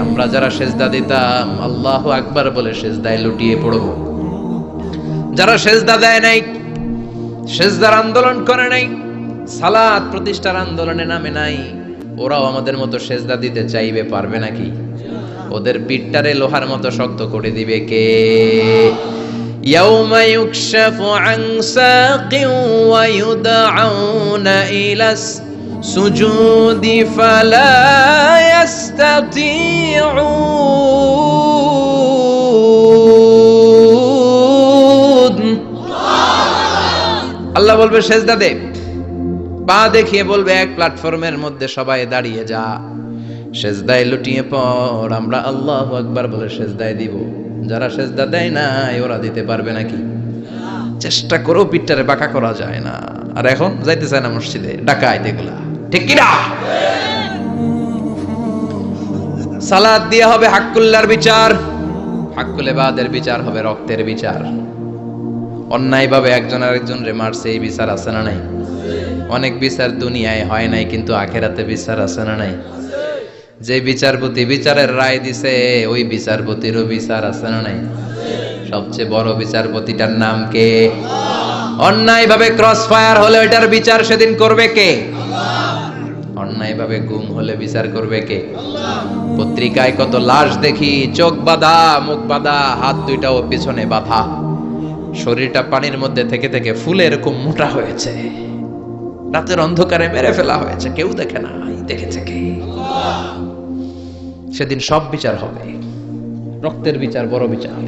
আমরা যারা সেজদা দিতাম আল্লাহু আকবার বলে সেজদায় লুটিয়ে পড়ব। যারা সেজদা দেয় নাই, সেজদার আন্দোলন করে নাই, সালাত প্রতিষ্ঠার আন্দোলনে নামে নাই, ওরাও আমাদের মতো সেজদা দিতে চাইবে, পারবে নাকি? ওদের পিঠটারে লোহার মতো শক্ত করে দিবে কে? ইয়াউমা ইউকশাফু আন সাকিন ওয়া ইউদআউনা ইলাস সুজুদি ফালা ইস্তাতিউন। আল্লাহ বলবে সেজদা দে। পা দেখিয়ে বলবে এক প্ল্যাটফর্মের মধ্যে সবাই দাঁড়িয়ে যা, সেজদায় লুটিয়ে পড়। আমরা আল্লাহু আকবার বলে সেজদায় দিব। যারা সেজদা দেয় না ওরা দিতে পারবে নাকি? চেষ্টা করেও পিঠটারে বাঁকা করা যায় না। আর এখন যাইতে চায় না মসজিদে, ডাকাইত এগুলা, ঠিক কি না? সালাত দিয়ে হবে হাক্কুল্লাহর বিচার, হাক্কুল ইবাদের বিচার হবে রক্তের বিচার। অন্যায় ভাবে একজন আরেকজন রে মারছে, এই বিচার আছে না নাই? অনেক বিচার দুনিয়ায় হয় নাই, কিন্তু আখেরাতে বিচার আছে না নাই? যে বিচারপতি বিচারের রায় দিছে ওই বিচারপতিরও বিচার আছে না নাই? সবচেয়ে বড় বিচারপতিটার নাম কে? অন্যায় ভাবে ক্রস ফায়ার হলে ওইটার বিচার সেদিন করবে কে? অন্যায়ভাবে গুম হলে বিচার করবে কে? পত্রিকায় কত লাশ দেখি, চোখ বাঁধা, মুখ বাঁধা, হাত দুইটাও পিছনে বাঁধা, শরীরটা পানির মধ্যে থেকে থেকে ফুলে এরকম মোটা হয়েছে, রাতের অন্ধকারে মেরে ফেলা হয়েছে, কেউ দেখে না, দেখেছে কে? সেদিন সব বিচার হবে, রক্তের বিচার, বড় বিচার,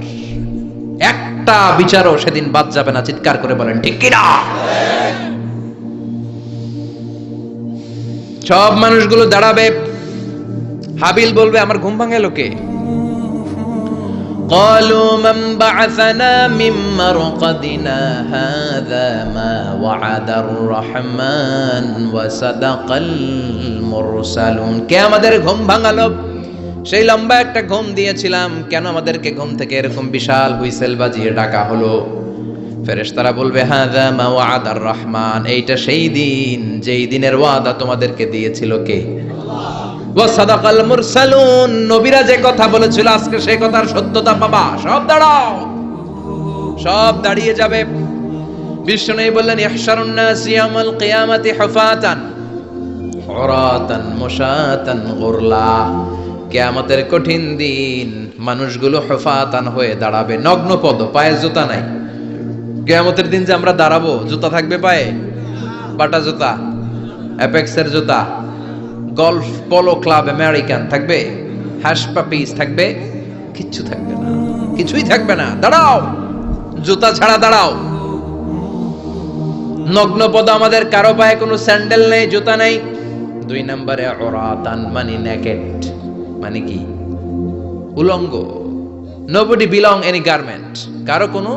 একটা বিচারও সেদিন বাদ যাবে না। চিৎকার করে বলেন ঠিক কিনা? সব মানুষগুলো দাঁড়াবে। হাবিল বলবে আমার ঘুম ভাঙালো কে? قالوا من بعثنا من مرقدنا هذا ما وعد الرحمن وصدق المرسلون। কে আমাদের ঘুম ভাঙালো? সেই লম্বা একটা ঘুম দিয়েছিলাম, কেন আমাদেরকে ঘুম থেকে এরকম বিশাল হুইসেল বাজিয়ে ডাকা হলো? ফেরেশতারা বলবে হাযা মা ওয়াদার রহমান, এইটা সেই দিন যেই দিনের ওয়াদা তোমাদেরকে দিয়েছিল কে? ওয়া সাদাকাল মুরসালুন, নবীরা যে কথা বলেছিল আজকে সেই কথার সত্যতা পাবা। সব দাঁড়াও, সব দাঁড়িয়ে যাবে। বিষ্ণু বললেন ইহশারুন নাস ইয়াউমাল কিয়ামাতি হুফাতান উরাতান মুশাতান গুরলা, কিয়ামতের কঠিন দিন মানুষগুলো হুফাতান হয়ে দাঁড়াবে, নগ্ন পদ, পায়ে জুতা নাই। কিয়ামতের দিন যে আমরা দাঁড়াবো, জুতা থাকবে পায়ে? বাটা জুতা, অ্যাপেক্সের জুতা, গলফ পোলো ক্লাব আমেরিকান থাকবে? হ্যাশ পাপিস থাকবে? কিচ্ছু থাকবে না, কিছুই থাকবে না। দাঁড়াও, জুতা ছাড়া দাঁড়াও। নগ্ন পদ, আমাদের কারো পায়ে কোনো স্যান্ডেল নেই, জুতা নেই। 2 নম্বরে উরাতান মানে নেকেড, মানে কি? উলঙ্গ। নোবডি বিলং এনি গার্মেন্ট, কারো কোনো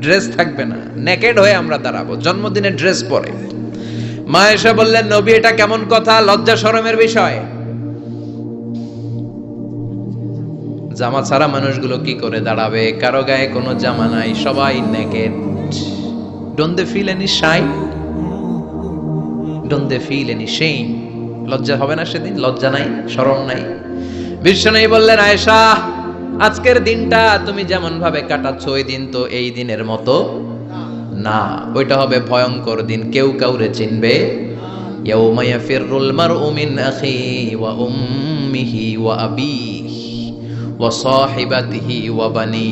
ড্রেস থাকবে না, নেকেড হয়ে আমরা দাঁড়াবো, জন্মদিনে ড্রেস পরে। মা এসে বললেন নবী এটা কেমন কথা, লজ্জা শরমের বিষয়। জামা ছাড়া মানুষগুলো কি করে দাঁড়াবে? কারো গায়ে কোনো জামা নাই, সবাই naked. Don't they feel any shame? Don't they feel any shame? লজ্জা হবে না সেদিন? লজ্জা নাই, শরম নাই? বিষ্ণু বললেন আয়েশা, আজকের দিনটা তুমি যেমন ভাবে কাটাচ্ছ ওই দিন তো এই দিনের মতো না, ওইটা হবে ভয়ঙ্কর দিন, কেউ কাউরে চিনবে। ইয়াউমা ইয়াফিরুল মারউ মিন আখিহি ওয়া উম্মিহি ওয়া আবিহি ওয়া সাহিবাতিহি ওয়া বানি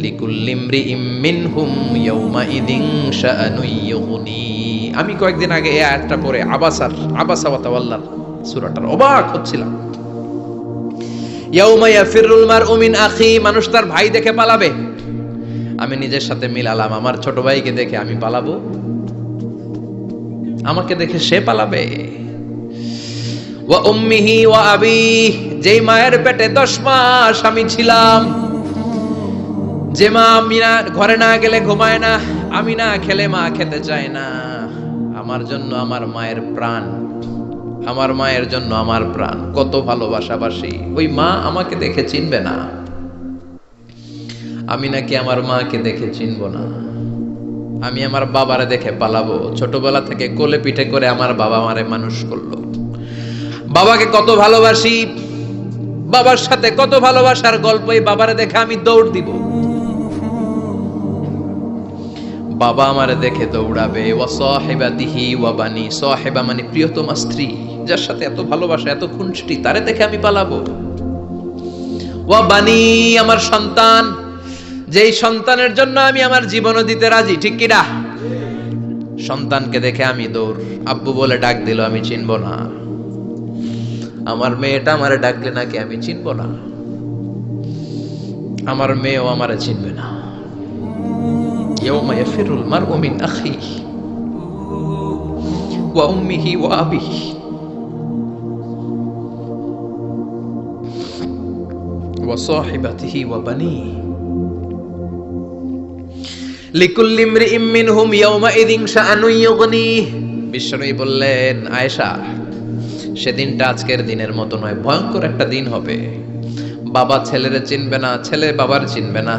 লিকুল্লি ইমরিইম মিনহুম ইয়াউমা ইদিন শাআনুন ইউগনি। আমি কয়েকদিন আগে এই আয়াতটা পড়ে আবাসা ওয়া তাওয়াল্লা সূরাটার অবাক হচ্ছিলাম। ইয়াউমা ইয়াফিরুল মারউ মিন আখি, মানুষ তার ভাই দেখে পালাবে। আমি নিজের সাথে মিলালাম, আমার ছোট ভাইকে দেখে আমি পালাবো? আমাকে দেখে সে পালাবে? ওয়া উম্মিহি ওয়া আবিহি, যেই মায়ের পেটে 10 মাস আমি ছিলাম, যে মা আমি না ঘরে না গেলে ঘুমায় না, আমি না খেলে মা খেতে চায় না, আমার জন্য আমার মায়ের প্রাণ, আমার মায়ের জন্য আমার প্রাণ, কত ভালোবাসাবাসী। ওই মা আমাকে দেখে চিনবে না, আমি নাকি আমার মাকে দেখে চিনবো না। আমি আমার বাবারে দেখে পালাবো। ছোটবেলা থেকে কোলে পিঠে করে আমার বাবা আমারে মানুষ করলো, বাবাকে কত ভালোবাসি, বাবার সাথে কত ভালোবাসার গল্প, এই বাবারে দেখে আমি দৌড় দিব, বাবা আমারে দেখে দৌড়াবে। ওয়া সাহিবাতিহি ওয়া বানি, সাহিবা মানে প্রিয়তমা স্ত্রী, যার সাথে এত ভালোবাসা, এত খুনসুটি, তারে দেখে আমি পালাবো। ওয়া বানি, আমার সন্তান, যেই সন্তানের জন্য আমি আমার জীবনও দিতে রাজি, ঠিক কিনা? সন্তানকে দেখে আমি দৌড়। আব্বু বলে ডাক দিল, আমি চিনবো না। আমার মেয়েটা আমারে ডাকলে নাকি আমি চিনবো না, আমার মেয়েও আমারে চিনবে না। ইয়াউমা ইয়াফিরুল মারউ মিন আখিহি ওয়া উম্মিহি ওয়া আবিহি ওয়া সাহিবাতিহি ওয়া বানিহি লিকুল্লি ইমরিইম মিনহুম ইয়াউমা ইদিন শাআনুন ইউগনিহি। বিষ্ণু বললেন আয়েশা, সেদিনটা আজকের দিনের মতো নয়, ভয়ঙ্কর একটা দিন হবে। বাবা ছেলেরে চিনবে না, ছেলে বাবার চিনবে না,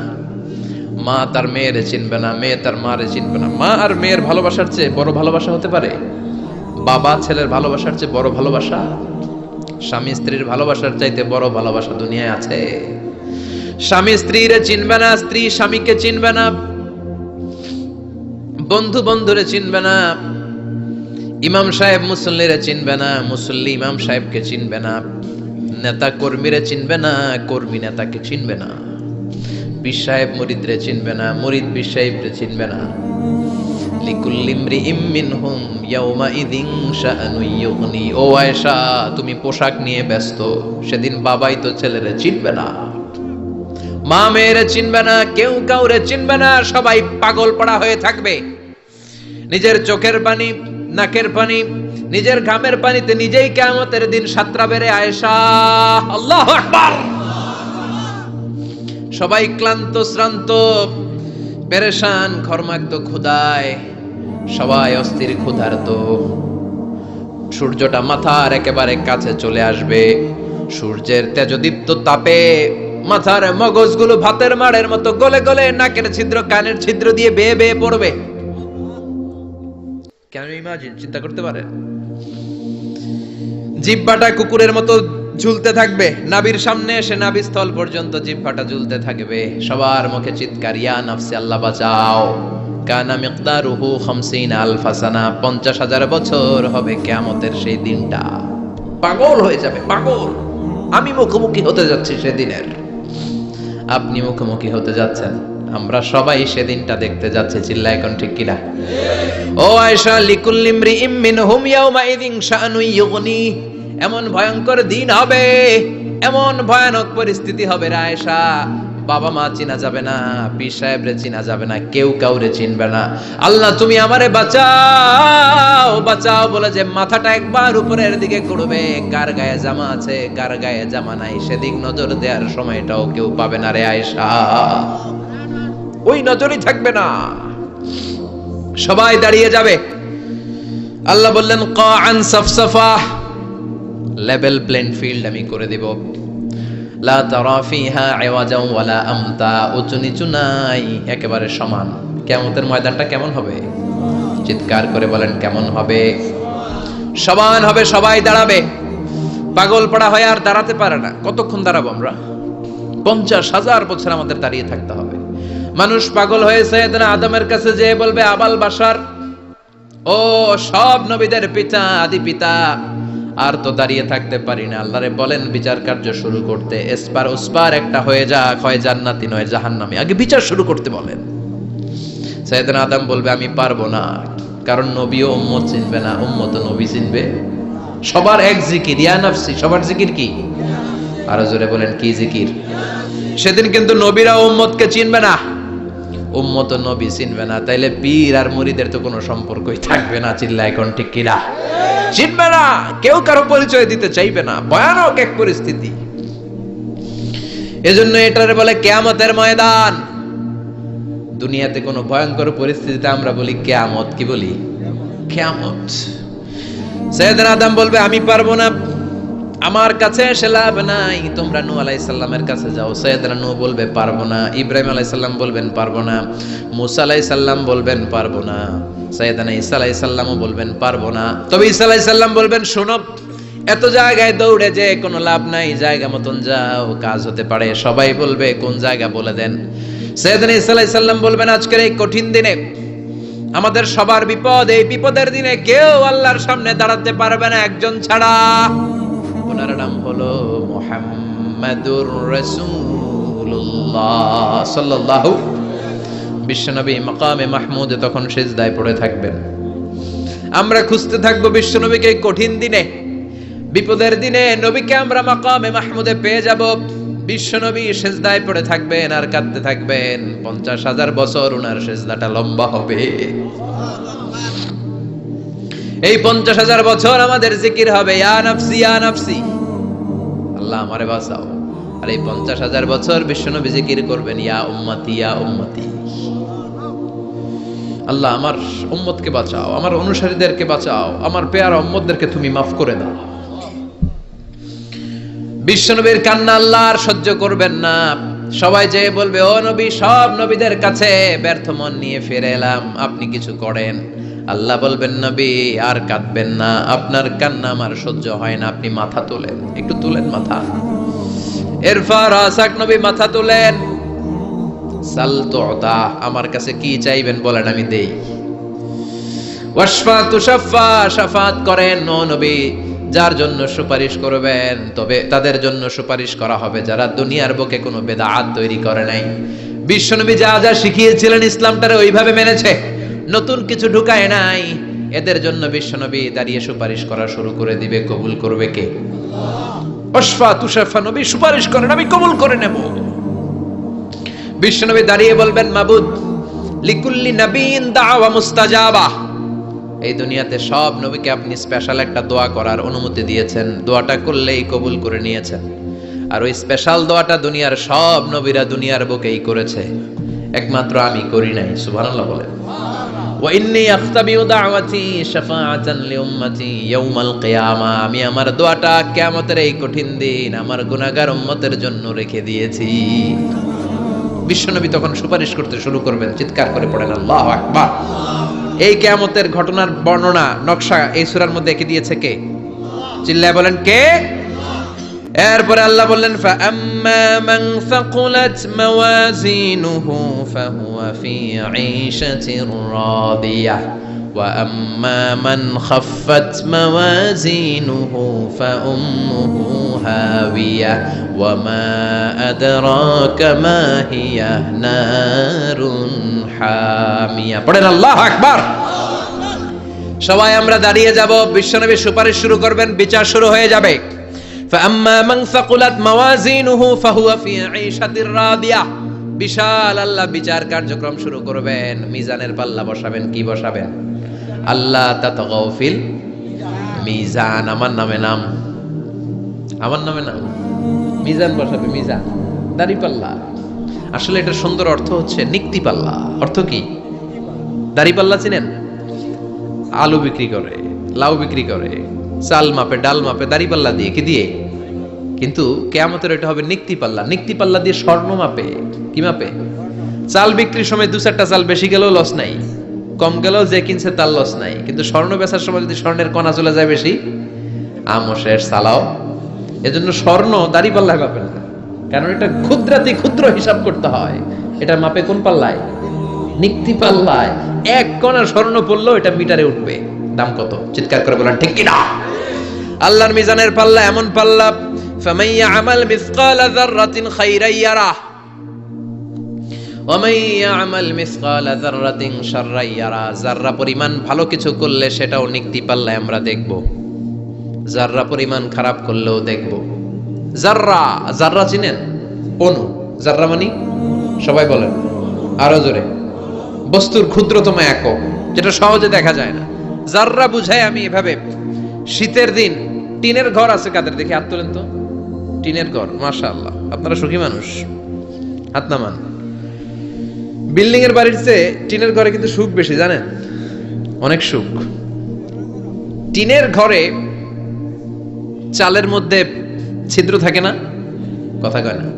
মা তার মেয়েরে চিনবে না, মেয়ে তার মারে চিনবে না। মা আর মেয়ের ভালোবাসার চেয়ে বড় ভালোবাসা হতে পারে? বাবা ছেলের ভালোবাসার চেয়ে বড় ভালোবাসা? স্বামী স্ত্রীর ভালোবাসার চাইতে বড় ভালোবাসা দুনিয়ায় আছে? স্বামী স্ত্রীরে চিনবে না, স্ত্রী স্বামীকে চিনবে না, বন্ধু বন্ধুরে চিনবে না, ইমাম সাহেব মুসল্লিরা চিনবে না, মুসল্লি ইমাম সাহেবকে চিনবে না, নেতা কর্মীরা চিনবে না, কর্মী নেতাকে চিনবে না, পীর সাহেব মুরিদরে চিনবে না, মুরিদ পীর সাহেবরে চিনবে না। লিকুল্লি ইমরিইম মিনহুম ইয়াউমাইযিন শাআনুন ইউগনি। ও আয়েশা, তুমি পোশাক নিয়ে ব্যস্ত, সেদিন বাবাই তো ছেলেরে চিনবে না, মা মেয়েরে চিনবে না, কেউ কাউরে চিনবে না, সবাই পাগল পড়া হয়ে থাকবে। নিজের চোখের পানি, নাকের পানি, নিজের ঘামের পানিতে নিজেই কিয়ামতের দিন সাতরা বেড়ে আয়েশা। আল্লাহু আকবার। সবাই ক্লান্ত শ্রান্ত, পেরেশান, ঘর্মাক্ত ক্ষুধায়, সবাই অস্থির ক্ষুধার্ত। সূর্যটা মাথার একেবারে কাছে চলে আসবে, সূর্যের তেজদীপ্ত তাপে মাথার মগজগুলো ভাতের মাড়ের মতো গলে গলে নাকের ছিদ্র, কানের ছিদ্র দিয়ে বেয়ে বেয়ে পড়বে। কেন ইমাজিন, চিন্তা করতে পারেন? জিহ্বাটা কুকুরের মতো ঝুলতে থাকবে, নাভির সামনে এসে নাভিস্থল পর্যন্ত জিহ্বাটা ঝুলতে থাকবে। সবার মুখে চিৎকার, ইয়া নাফসি, আল্লাহ বাঁচাও। কানা মিকদারুহু 50,000 সানা, 50,000 বছর হবে কিয়ামতের সেই দিনটা। পাগল হয়ে যাবে, পাগল। আমি মুখোমুখি হতে যাচ্ছি সেদিনের, আপনি মুখোমুখি হতে যাচ্ছেন, আমরা সবাই সেদিনটা দেখতে যাচ্ছি। চিল্লায় এখন ঠিক কিনা? ও আয়েশা, লিকুল্লি ইমরিইম মিনহুম ইয়াউমাইযিন শাআনুন ইউগনি। এমন ভয়ঙ্কর দিন হবে, এমন ভয়ানক পরিস্থিতি হবে রে আয়েশা, বাবা মা চিনা যাবে না, পীর সাহেবরে চিনা যাবে না, কেউ কাউরে চিনবে না। আল্লাহ তুমি আমারে বাঁচাও, বাঁচাও বলে যে মাথাটা একবার উপরের দিকে করবে, কার গায়ে জামা আছে, কার গায়ে জামা নাই, সেদিক নজর দেওয়ার সময়টাও কেউ পাবে না রে আয়েশা। ওই নজরই থাকবে না, সবাই দাঁড়িয়ে যাবে। আল্লাহ বললেন কাআন সাফসাফা, লেভেল প্লেন ফিল্ড আমি করে দেব। লা তারা ফিহা আওয়াজাও ওয়ালা আমতা, উঁচু নিচু নাই, একেবারে সমান। কিয়ামতের ময়দানটা কেমন হবে? চিৎকার করে বলেন কেমন হবে? সমান হবে, সবাই দাঁড়াবে। পাগল পড়া হয়ে আর দাঁড়াতে পারে না। কতক্ষণ দাঁড়াবো আমরা? 50,000 বছর আমাদের দাঁড়িয়ে থাকতে হবে। মানুষ পাগল হয়েছে, আদমের কাছে যেয়ে বলবে, আবাল বাশার, ও সব নবীদের পিতা, আদি পিতা, আর তো দাঁড়িয়ে থাকতে পারি না। আল্লাহরে বলেন বিচার কার্য শুরু করতে। এসপার ওসপার একটা হয়ে যাক, হয় জান্নাতি নয় জাহান্নামী, আগে বিচার শুরু করতে বলেন। সাইয়েদনা আদম বলবে আমি পারবো না, কারণ নবীও উম্মত চিনবে না, উম্মত নবী চিনবে। সবার এক জিকির, ইয়া নাফসি। সবার জিকির কি? আরো জোরে বলেন কি জিকির? সেদিন কিন্তু নবীরা উম্মতকে চিনবে না, উম্মত নবী চিনবে না, তাইলে পীর আর মুরিদের তো কোনো সম্পর্কই থাকবে না। চিল্লা এখন ঠিক কিনা? চিনবে না, কেউ কারো পরিচয় দিতে চাইবে না। ভয়ানক এক পরিস্থিতি। এজন্য এটারে বলে কিয়ামতের ময়দান। দুনিয়াতে কোনো ভয়ঙ্কর পরিস্থিতিতে আমরা বলি কিয়ামত। কি বলি? কিয়ামত। সাইয়েদনা আদম বলবে আমি পারবো না, আমার কাছে এসে লাভ নাই, তোমরা নূহ আলাইহিস সালামের কাছে যাও। সাইয়েদনা নূহ বলবে পারবো না, ইব্রাহিম আলাইহিস সালাম বলবেন পারবো না, মূসা আলাইহিস সালাম বলবেন পারবো না, সাইয়েদনা ঈসা আলাইহিস সালামও বলবেন পারবো না। তবে ঈসা আলাইহিস সালাম বলবেন শোনো, এত জায়গায় দৌড়ে যে কোনো লাভ নাই, জায়গা মতন যাও, কাজ হতে পারে। সবাই বলবে কোন জায়গা বলে দেন। সাইয়েদনা ঈসা আলাইহিস সালাম বলবেন আজকের এই কঠিন দিনে আমাদের সবার বিপদ, এই বিপদের দিনে কেউ আল্লাহর সামনে দাঁড়াতে পারবে না একজন ছাড়া। ওনার নাম হলো মুহাম্মাদুর রাসূলুল্লাহ সাল্লাল্লাহু। বিশ্বনবী মাকামে মাহমুদে তখন সিজদায় পড়ে থাকবেন। আমরা খুঁজতে থাকবো বিশ্বনবীকে কঠিন দিনে, বিপদের দিনে নবীকে আমরা মাকামে মাহমুদে পেয়ে যাব। বিশ্বনবী সিজদায় পড়ে থাকবেন আর কাঁদতে থাকবেন। 50,000 বছর ওনার সিজদাটা লম্বা হবে। এই 50,000 বছর আমাদের জিকির হবে ইয়া নাফসি ইয়া নাফসি, আল্লাহ আমারে বাঁচাও। আর এই 50,000 বছর বিশ্বনবী জিকির করবেন ইয়া উম্মতি ইয়া উম্মতি, আল্লাহ আমার উম্মতকে বাঁচাও, আমার অনুসারীদেরকে বাঁচাও, আমার পেয়ারা উম্মতদেরকে তুমি মাফ করে দাও। বিশ্বনবীর কান্না আল্লাহ আর সহ্য করবেন না। সবাই যেয়ে বলবে ও নবী, সব নবীদের কাছে ব্যর্থ মন নিয়ে ফিরে এলাম, আপনি কিছু করেন। আল্লাহ বলবেন নবী আর কাঁদবেন না, আপনার কান্না আমার সহ্য হয় না, আপনি মাথা তোলেন, একটু তুলেন মাথা। এরপর আসাক নবী মাথা তুলেন। সাল তুতা, আমার কাছে কি চাইবেন বলেন আমি দেই। ওয়াশফা তুশাফা, শাফাত করেন ও নবী, যার জন্য সুপারিশ করবেন তবে তাদের জন্য সুপারিশ করা হবে যারা দুনিয়ার বুকে কোনো বেদাত তৈরি করে নাই। বিশ্বনবী যা যা শিখিয়েছিলেন ইসলামটারে ওইভাবে মেনেছে, নতুন কিছু ঢুকায় নাই। এদের জন্য বিশ্বনবী দাঁড়িয়ে সুপারিশ করা শুরু করে দিবে। কবুল করবে কে? ওয়াশফা তুশাফা, নবী সুপারিশ করেন, আমি কবুল করে নেব। বিশ্বনবী দাঁড়িয়ে বলবেন, মাবুদ লিকুল্লি নবিয়্যিন দাওয়া মুস্তাজাবা, এই দুনিয়াতে সব নবীকে আপনি স্পেশাল একটা দোয়া করার অনুমতি দিয়েছেন, দোয়াটা করলেই কবুল করে নিয়েছেন। আর ওই স্পেশাল দোয়াটা দুনিয়ার সব নবীরা দুনিয়ার বুকেই করেছে, একমাত্র আমি করি নাই। সুবহানাল্লাহ বলেন। ওয়া ইন্নী আখতাবিউ দাওয়াতি শাফাআতান লিউম্মতি ইয়াউমাল কিয়ামা, আমি আমার দোয়াটা কিয়ামতের এই কঠিন দিন আমার গুনাহগার উম্মতের জন্য রেখে দিয়েছি। বিশ্বনবী তখন সুপারিশ করতে শুরু করবেন। চিৎকার করে পড়েন আল্লাহু আকবার। এই কিয়ামতের ঘটনার বর্ণনা নকশা এই সূরার মধ্যে এঁকে দিয়েছে কে? চিল্লায় বলেন কে? এরপরে আল্লাহ বললেন, ফাআম্মা মান সাকুলাত মাওয়াজিনুহু ফাহুয়া ফি ঈশাতির রাদিয়াহ ওয়া আম্মা মান খাফফাত মাওয়াজিনুহু ফাউম্মুহু হাওিয়াহ ওয়া মা আদরাকা মা হিয়া নারুন হামিয়া। পড়েন আল্লাহু আকবার। সবাই আমরা দাঁড়িয়ে যাব, বিশ্বনবী সুপারিশ শুরু করবেন, বিচার শুরু হয়ে যাবে। فأما من ثقلت موازينه فهو في عيشة راضية, বিশাল আল্লাহ বিচার কার্যক্রম শুরু করবেন। মিজানের পাল্লা বসাবেন, কি বসাবেন? আল্লাহ তাতগাউ ফিল মিজান। আমার নামে নাম, আমার নামে নাম, মিজান বসাবে, মিজান দাড়ি পাল্লা। আসলে এটা সুন্দর অর্থ হচ্ছে নিক্তি পাল্লা। অর্থ কি? দাড়ি পাল্লা চিনেন? আলু বিক্রি করে, লাউ বিক্রি করে, চাল মাপে, ডাল মাপে, দাড়ি পাল্লা দিয়ে, কি দিয়ে? কিন্তু কিয়ামতের এটা হবে নিক্তি পাল্লা। নিক্তি পাল্লা দিয়ে স্বর্ণ মাপে। কি মাপে? চাল বিক্রির সময় দু চারটা চাল বেশি গেলেও লস নাই, কম গেলেও যে কিনছে তার লস নাই। কিন্তু স্বর্ণ বেচার সময় যদি স্বর্ণের কণা চলে যায় বেশি, আমশের সালাও। এজন্য স্বর্ণ দাড়ি পাল্লায় মাপে না, কারণ এটা ক্ষুদ্রাতি ক্ষুদ্র হিসাব করতে হয়। এটা মাপে কোন পাল্লায়? নিক্তি পাল্লায়। এক কণা স্বর্ণ পড়লেও এটা মিটারে উঠবে। দাম কত? চিৎকার করে বলেন ঠিক কিনা? আল্লাহর মিজানের পাল্লা এমন পাল্লা, ফামান ইয়ামাল মিসকালা যাররাতিন খাইরান ইয়ারাহ ওয়া মান ইয়ামাল মিসকালা যাররাতিন শাররান ইয়ারাহ। যাররা পরিমাণ ভালো কিছু করলে সেটাও নিক্তি পাল্লায় আমরা দেখব, যাররা পরিমাণ খারাপ করলেও দেখব। যাররা, যাররা চিনেন? অণু। যাররা মানে সবাই বলেন আরো জোরে, বস্তুর ক্ষুদ্রতম একক, যেটা সহজে দেখা যায় না। যাররা বুঝায় আমি এভাবে, শীতের দিন টিনের ঘর আছে কাদের? দেখি হাত তোলেন তো। টিনের ঘর, মাশাআল্লাহ, আপনারা সুখী মানুষ, হাত নামান। বিল্ডিং এর বাড়ির চেয়ে টিনের ঘরে কিন্তু সুখ বেশি, জানেন? অনেক সুখ। টিনের ঘরে চালের মধ্যে ছিদ্র থাকে না, কথা কয় না?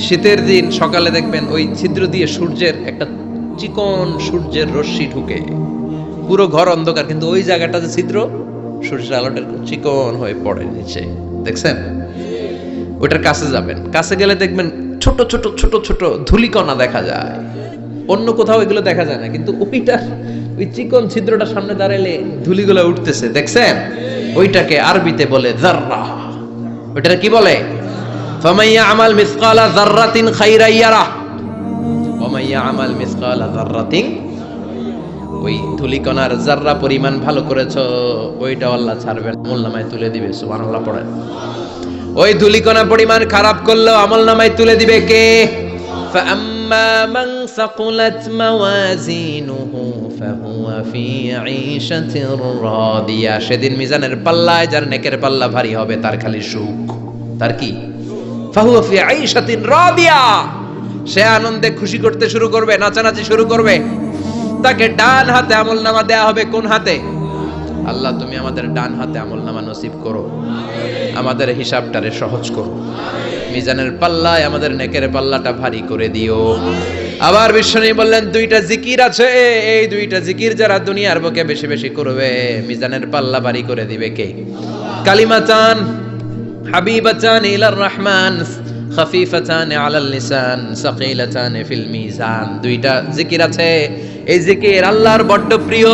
শীতের দিন সকালে দেখবেন ওই ছিদ্র দিয়ে সূর্যের একটা চিকন সূর্যের রশ্মি ঢুকে, পুরো ঘর অন্ধকার, কিন্তু ওই জায়গাটা যে ছিদ্র, সূর্যের আলোটা চিকন হয়ে পড়ে নিচে, দেখছেন? ওটার কাছে যাবেন, কাছে গেলে দেখবেন ছোট ছোট ছোট ছোট ধূলিকণা দেখা যায়। অন্য কোথাও এগুলো দেখা যায় না, কিন্তু ওইটার ওই চিকন ছিদ্রটার সামনে দাঁড়ালে ধূলিগুলো উঠতেছে, দেখছেন? ওইটাকে আরবিতে বলে যাররা। ওইটাকে কি বলে? ফামান ইয়ামাল মিসকালা যাররাতিন খাইরান ইয়ারাহ ওয়া মান ইয়ামাল মিসকালা যাররাতিন, ওই ধূলিকণার যাররা পরিমাণ ভালো করেছো ওইটা আল্লাহ ছাড়বেন, আমলনামায় তুলে দিবে। সুবহানাল্লাহ পড়েন। ওই ধূলিকণা পরিমাণ খারাপ করলেও আমলনামায় তুলে দিবে কে? ফাআম্মা মান সাকুলাত মাওয়াজিনুহু ফাহুয়া ফি ঈশাতির রাদিয়া, সেদিন মিজানের পাল্লায় যার নেকের পাল্লা ভারী হবে তার খালি সুখ। তার কি? ফাহুয়া ফি ঈশাতির রাদিয়া, সে আনন্দে খুশি করতে শুরু করবে, নাচানাচি শুরু করবে। তাকে ডান হাতে আমলনামা দেয়া হবে। কোন হাতে? আল্লাহ তুমি আমাদের ডান হাতে আমলনামা নসিব করো, আমাদের হিসাবটারে সহজ করো, মিজানের পাল্লায় আমাদের নেকের পাল্লাটা ভারী করে দিও। আবার বিশ্বনবী বললেন, দুইটা জিকির আছে, এই দুইটা জিকির যারা দুনিয়ার বুকে বেশি বেশি করবে মিজানের পাল্লা ভারী করে দিবে কে? কালিমাতান হাবিবাতান ইলার রহমান খাফিফাতান আলাল লিসান সাকিলাতান ফিল মিজান। দুইটা জিকির আছে, এই জিকির আল্লাহর বড্ড প্রিয়,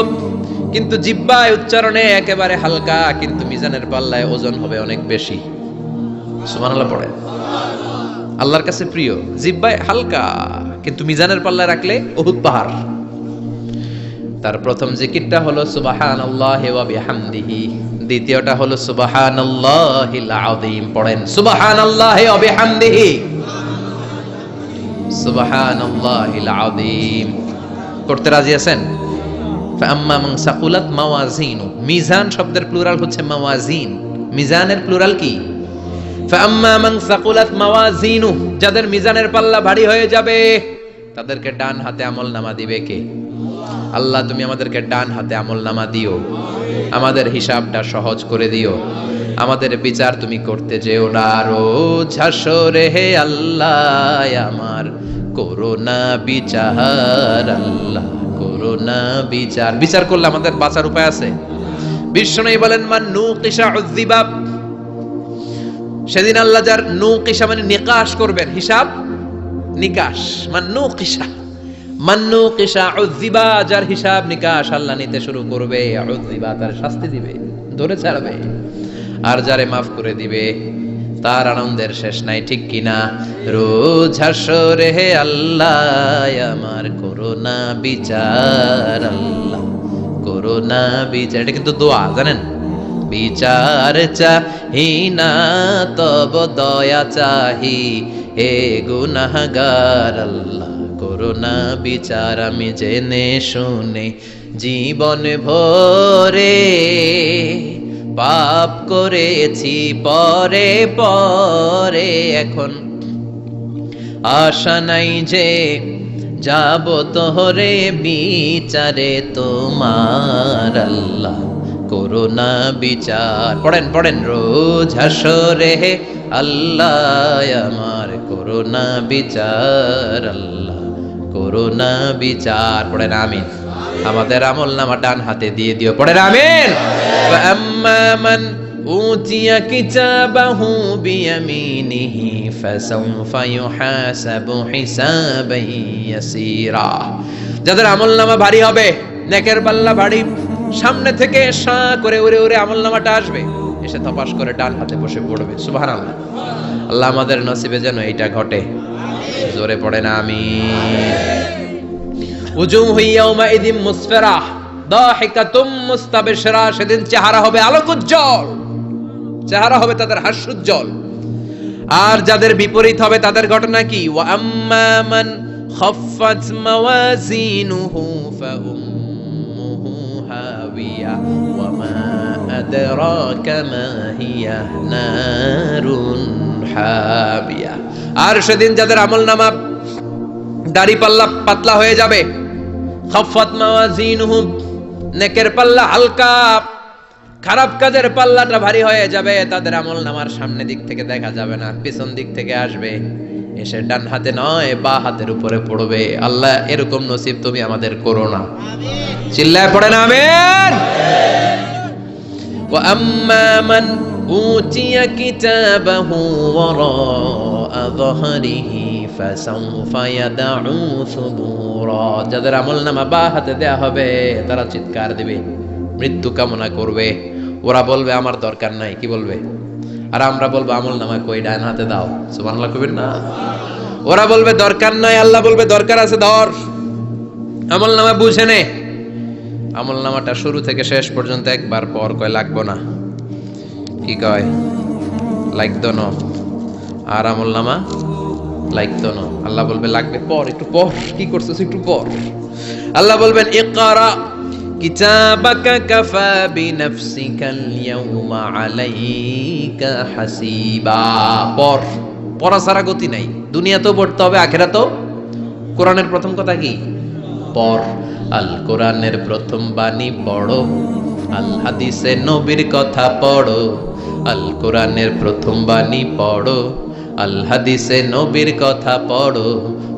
কিন্তু জিহ্বায় উচ্চারণে একেবারে হালকা, কিন্তু মিজানের পাল্লায় ওজন হবে অনেক বেশি। সুবহানাল্লাহ পড়ে। আল্লাহর কাছে প্রিয়, জিহ্বায় হালকা, কিন্তু মিজানের পাল্লায় রাখলে উহুদ পাহাড়। তার প্রথম জিকিরটা হলো সুবহানাল্লাহি ওয়া বিহামদিহি, দ্বিতীয়টা হলো সুবহানাল্লাহিল আযীম। পড়েন সুবহানাল্লাহি ওয়া বিহামদিহি, সুবহানাল্লাহিল আযীম। করতে রাজি আছেন? ফাআম্মা মান সাকুলাত মাওয়াজিনু, মিজান শব্দের প্লুরাল হচ্ছে মাওয়াজিন, মিজানের প্লুরাল কি? ফাআম্মা মান সাকুলাত মাওয়াজিনু, যাদের মিজানের পাল্লা ভারী হয়ে যাবে তাদেরকে ডান হাতে আমলনামা দিবে কে? আল্লাহ তুমি আমাদেরকে ডান হাতে আমলনামা দিও, আমাদের হিসাবটা সহজ করে দিও, আমাদের বিচার তুমি করতে যেও না রোজ হাসরে হে আল্লাহ, আমার করোনা বিচার আল্লাহ, করোনা বিচার। বিচার করলে আমাদের বাঁচার উপায় আছে। বিশ্বনবী বলেন মান নুকিশা উযযিবা, সেদিন আল্লাহ যার নুকিশা মানে নিকাশ করবেন, হিসাব নিকাশ, মান নুকিশা, মান নুকিশা উযযিবা, যার হিসাব নিকাশ আল্লাহ নিতে শুরু করবে, উযযিবা তার শাস্তি দিবে, ধরে ছাড়বে। আর যারে মাফ করে দিবে তার আনন্দের শেষ নাই, ঠিক কিনা? রোজ হাসরে হে আল্লাহ, আমার করোনা বিচার আল্লাহ, করোনা বিচার। এটা কিন্তু দোয়া, জানেন? বিচার চাহি না তব দয়া চাহি, হে গুনাহগার আল্লাহ, করোনা বিচার। আমি জেনে শুনে জীবন ভরে পাপ করেছি পরে পরে, এখন আশা নাই যে যাব তোরে বিচারে তোমার আল্লাহ, করোনা বিচার। পড়েন পড়েন রোজ হাসরে হে আল্লাহ, আমার করোনা বিচার আল্লাহ, করোনা বিচার। পড়েন আমিন। আমাদের আমলনামা ডান হাতে দিয়ে দিও, পড়েন আমিন। ফাআম্মা মান উতিয়া কিতাবাহু বিয়ামিনিহি ফাসাউফা ইউহাসাবু হিসাবান ইয়াসীরা, যাদের আমলনামা ভারী হবে, নেকের পাল্লা ভারী, সামনে থেকে সা করে উড়ে উড়ে আমলনামাটা আসবে, এসে তপাস করে ডান হাতে বসে পড়বে। সুবহানাল্লাহ। আল্লাহ আমাদের নসিবে যেন এইটা ঘটে। জোরে পড়েন আমিন। উজুহু ইয়াউমাইযিন মুসফিরা দাহিকাতুম মুস্তাবশিরা, সেদিন চেহারা হবে আলোকোজ্জ্বল, চেহারা হবে তাদের হাস্যোজ্জ্বল। আর যাদের বিপরীত হবে তাদের ঘটনা কি? ওয়া আম্মা মান খাফফাত মাওয়াজিনুহু ফাউম্মুহু হাবিয়া ওয়া মা আদরাকা মা হিয়া নারুন হাবিয়া। আর সেদিন যাদের আমলনামা দাড়ি পাল্লা পাতলা হয়ে যাবে, খাফফাত মাওয়াজিনুহু, নেকের পাল্লা হালকা, খারাপ কাজের পাল্লাটা ভারী হয়ে যাবে, তাদের আমলনামার সামনে দিক থেকে দেখা যাবে না, পিছন দিক থেকে আসবে, এসে ডান হাতে নয় বা হাতের উপরে পড়বে। আল্লাহ এরকম নসিব তুমি আমাদের করো না। চিল্লায় পড়েন আমিন। ওয়া আম্মা মান উতিয়া কিতাবাহু ওয়ারাআ যাহরিহি ফাসাউফা ইয়াদউ সুবুরা, যাদের আমলনামা বা হাতে দেয়া হবে তারা চিৎকার দিবে, মৃত্যু কামনা করবে। ওরা বলবে আমার দরকার নাই, কি বলবে? আর আমরা বলবো আমলনামা কই, ডান হাতে দাও। সুবহানাল্লাহ কইবেন না? ওরা বলবে দরকার নাই, আল্লাহ বলবে দরকার আছে, ধর আমলনামা বুঝে নে। আমলনামাটা শুরু থেকে শেষ পর্যন্ত একবার পর কয় লাগবো না, কি কয়? লাগতো না। আর আমলনামা লাগতো না, আল্লাহ বলবে লাগবে পর, একটু পর, কি করছিস একটু পর। আল্লাহ বলবেন ইকরা কিতাবাকা কাফা বিনাফসিকাল ইয়াউমা আলাইকা হাসিবা, পর, পড়া ছাড়া গতি নাই। দুনিয়াতেও পড়তে হবে, আখিরাতেও। কোরআনের প্রথম কথা কি? পর। আল কোরআনের প্রথম বাণী পড়ো, আল হাদিসে নবীর কথা পড়ো। আল কোরআনের প্রথম বাণী পড়ো, আল হাদিসে নবীর কথা পড়ো।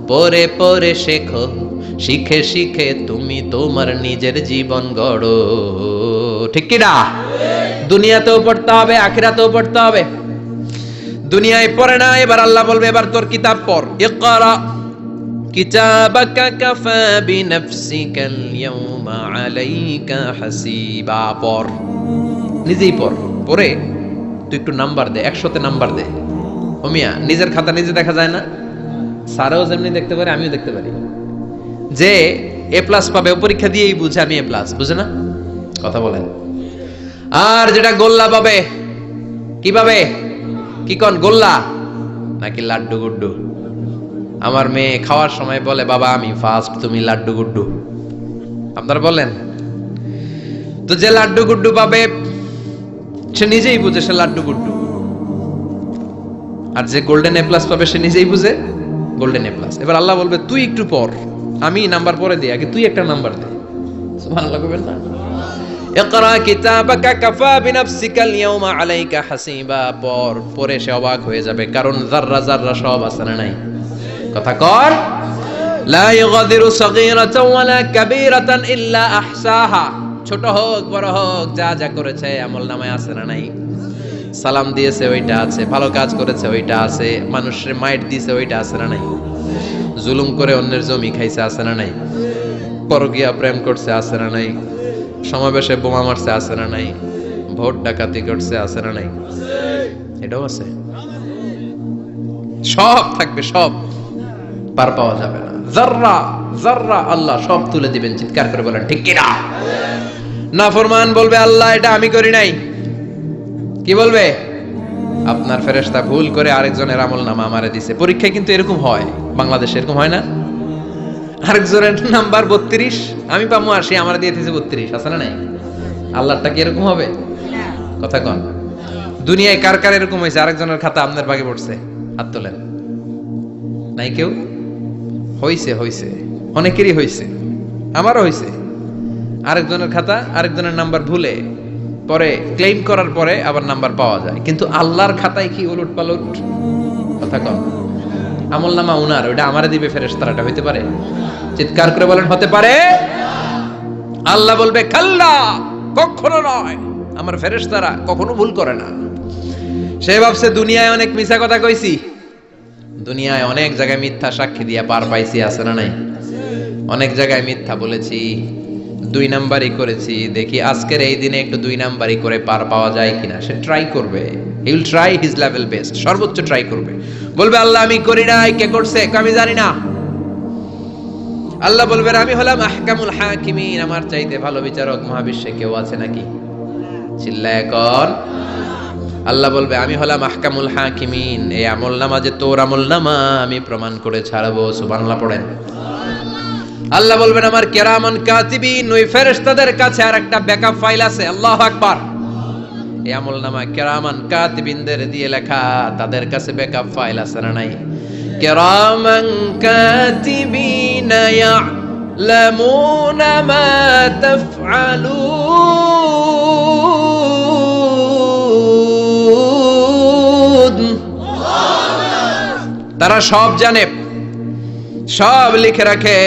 পড়ে পড়ে শেখো, শিখে শিখে তুমি তোমার নিজের জীবন গড়ো। ঠিক কি না? দুনিয়াতেও পড়তে হবে, আখিরাতেও পড়তে হবে। দুনিয়ায় পড়ে না, এবার আল্লাহ বলবে এবার তোর কিতাব পড়। ইকরা কিতাবাকা কাফা বিনাফসিকাল ইয়াউমা আলাইকা হাসিবা, পড়, নিজেই পড়, পড়ে তুই একটু নাম্বার দে, 100তে নাম্বার দে। ও মিয়া, নিজের খাতা নিজে দেখা যায় না? স্যারও যেমনি দেখতে পারে আমিও দেখতে পারি। যে এ প্লাস পাবে ও পরীক্ষা দিয়েই বুঝে আমি এ প্লাস, বুঝে না? কথা বলেন। আর যেটা গোল্লা পাবে, কি পাবে? কি কোন গোল্লা নাকি লাড্ডু গুড্ডু? আমার মেয়ে খাওয়ার সময় বলে বাবা আমি ফার্স্ট, তুমি লাড্ডু গুড্ডু। আপনারা বলেন তো, যে লাড্ডু গুড্ডু পাবে সে নিজেই বুঝে সে লাড্ডু গুড্ডু, আর যে গোল্ডেন এ প্লাস পাবে সে নিজেই বুঝে গোল্ডেন এ প্লাস। এবার আল্লাহ বলবে তুই একটু পর, আমি নাম্বার পরে দিই, আগে তুই একটা নাম্বার দে। সুবহানাল্লাহ কইবেন না? ইকরা কিতাবাকা কাফা বিনাফসিকাল ইয়াউমা আলাইকা হাসিবা, পর, পরে সে অবাক হয়ে যাবে, কারণ যাররা যাররা সব আছে না নাই? কথা কর। লা ইগাদিরু সাগীরাতান ওয়ালা কাবীরাতান ইল্লা আহসাহা, ছোট হোক বড় হোক যা যা করেছে আমলনামায় আছে না নাই? সালাম দিয়েছে ওইটা আছে, ভালো কাজ করেছে ওইটা আছে, মানুষের মাইট দিয়েছে ওইটা আছে না নাই? জুলুম করে অন্যের জমি খাইছে আছে না নাই? পরকীয়া প্রেম করছে আছে না নাই? সমাবেশে বোমা মারছে আছে না নাই? ভোট ডাকাতি করছে আছে না নাই? এটাও আছে। সব থাকবে, সব পার পাওয়া যাবে না। যাররা যাররা আল্লাহ সব তুলে দিবেন। চিৎকার করে বলেন ঠিক কি না? নাফরমান বলবে আল্লাহ এটা আমি করি নাই। কি বলবে? আপনার ফেরেশতা ভুল করে আরেকজনের আমলনামা আমারে দিছে। পরীক্ষায় কিন্তু এরকম হয়, বাংলাদেশে এরকম হয় না? আরেকজনের নাম্বার 32, আমি পামু 80, আমারে দিয়ে দিয়েছে 32, আছে না নাই? আল্লাহটা কি এরকম হবে? কথা কন। দুনিয়ায় কার কার এরকম হয়েছে আরেকজনের খাতা আপনার ভাগে পড়ছে? হাত তোলেন। নাই কেউ? হইছে, হইছে, অনেকেরই হইছে, আমারও হইছে। আরেকজনের খাতা আরেকজনের নাম্বার ভুলে পরে ক্লেম করার পরে আবার নাম্বার পাওয়া যায়, কিন্তু আল্লাহর খাতায় কি উলট পালট? কথা কন। আমলনামা উনার, ওটা আমারে দিবে ফেরেশতারা, এটা হইতে পারে? চিৎকার করে বলেন হতে পারে? আল্লাহ বলবে কাল্লা, কখনো নয়, আমার ফেরেশতারা কখনো ভুল করে না। সে ভাবছে দুনিয়ায় অনেক মিথ্যা কথা কইছি, দুনিয়ায় অনেক জায়গায় মিথ্যা সাক্ষী দিয়া পার পাইছি, আছে না নাই? অনেক জায়গায় মিথ্যা বলেছি, 2 নাম্বারই করেছি, দেখি আজকের এই দিনে একটু 2 নাম্বারই করে পার পাওয়া যায় কিনা। সে ট্রাই করবে, he will try his level best, সর্বোচ্চ ট্রাই করবে। বলবে আল্লাহ আমি করি নাই, কে করছে? আমি জানি না। আল্লাহ বলবেন আমি হলাম আহকামুল হাকিমিন, আমার চাইতে ভালো বিচারক মহাবিশ্বে কেউ আছে নাকি? চিল্লায় কর। আল্লাহ বলবে আমি হলাম আহকামুল হাকিমিন, এই আমলনামা যে তোর আমলনামা আমি প্রমাণ করে ছাড়বো। সুবহানাল্লাহ পড়েন। আল্লাহ বলবেন আমার কিরামান কাতিবিন, ওই ফেরেশতাদের কাছে আরেকটা ব্যাকআপ ফাইল আছে। আল্লাহু আকবার। এই আমলনামা কিরামান কাতিবিনদের দিয়ে লেখা, তাদের কাছে ব্যাকআপ ফাইল আছে না নাই? কিরামান কাতিবিন ইয়ালামুনা মা তাফআলুন, তারা সব জানে, সব লিখে রাখে।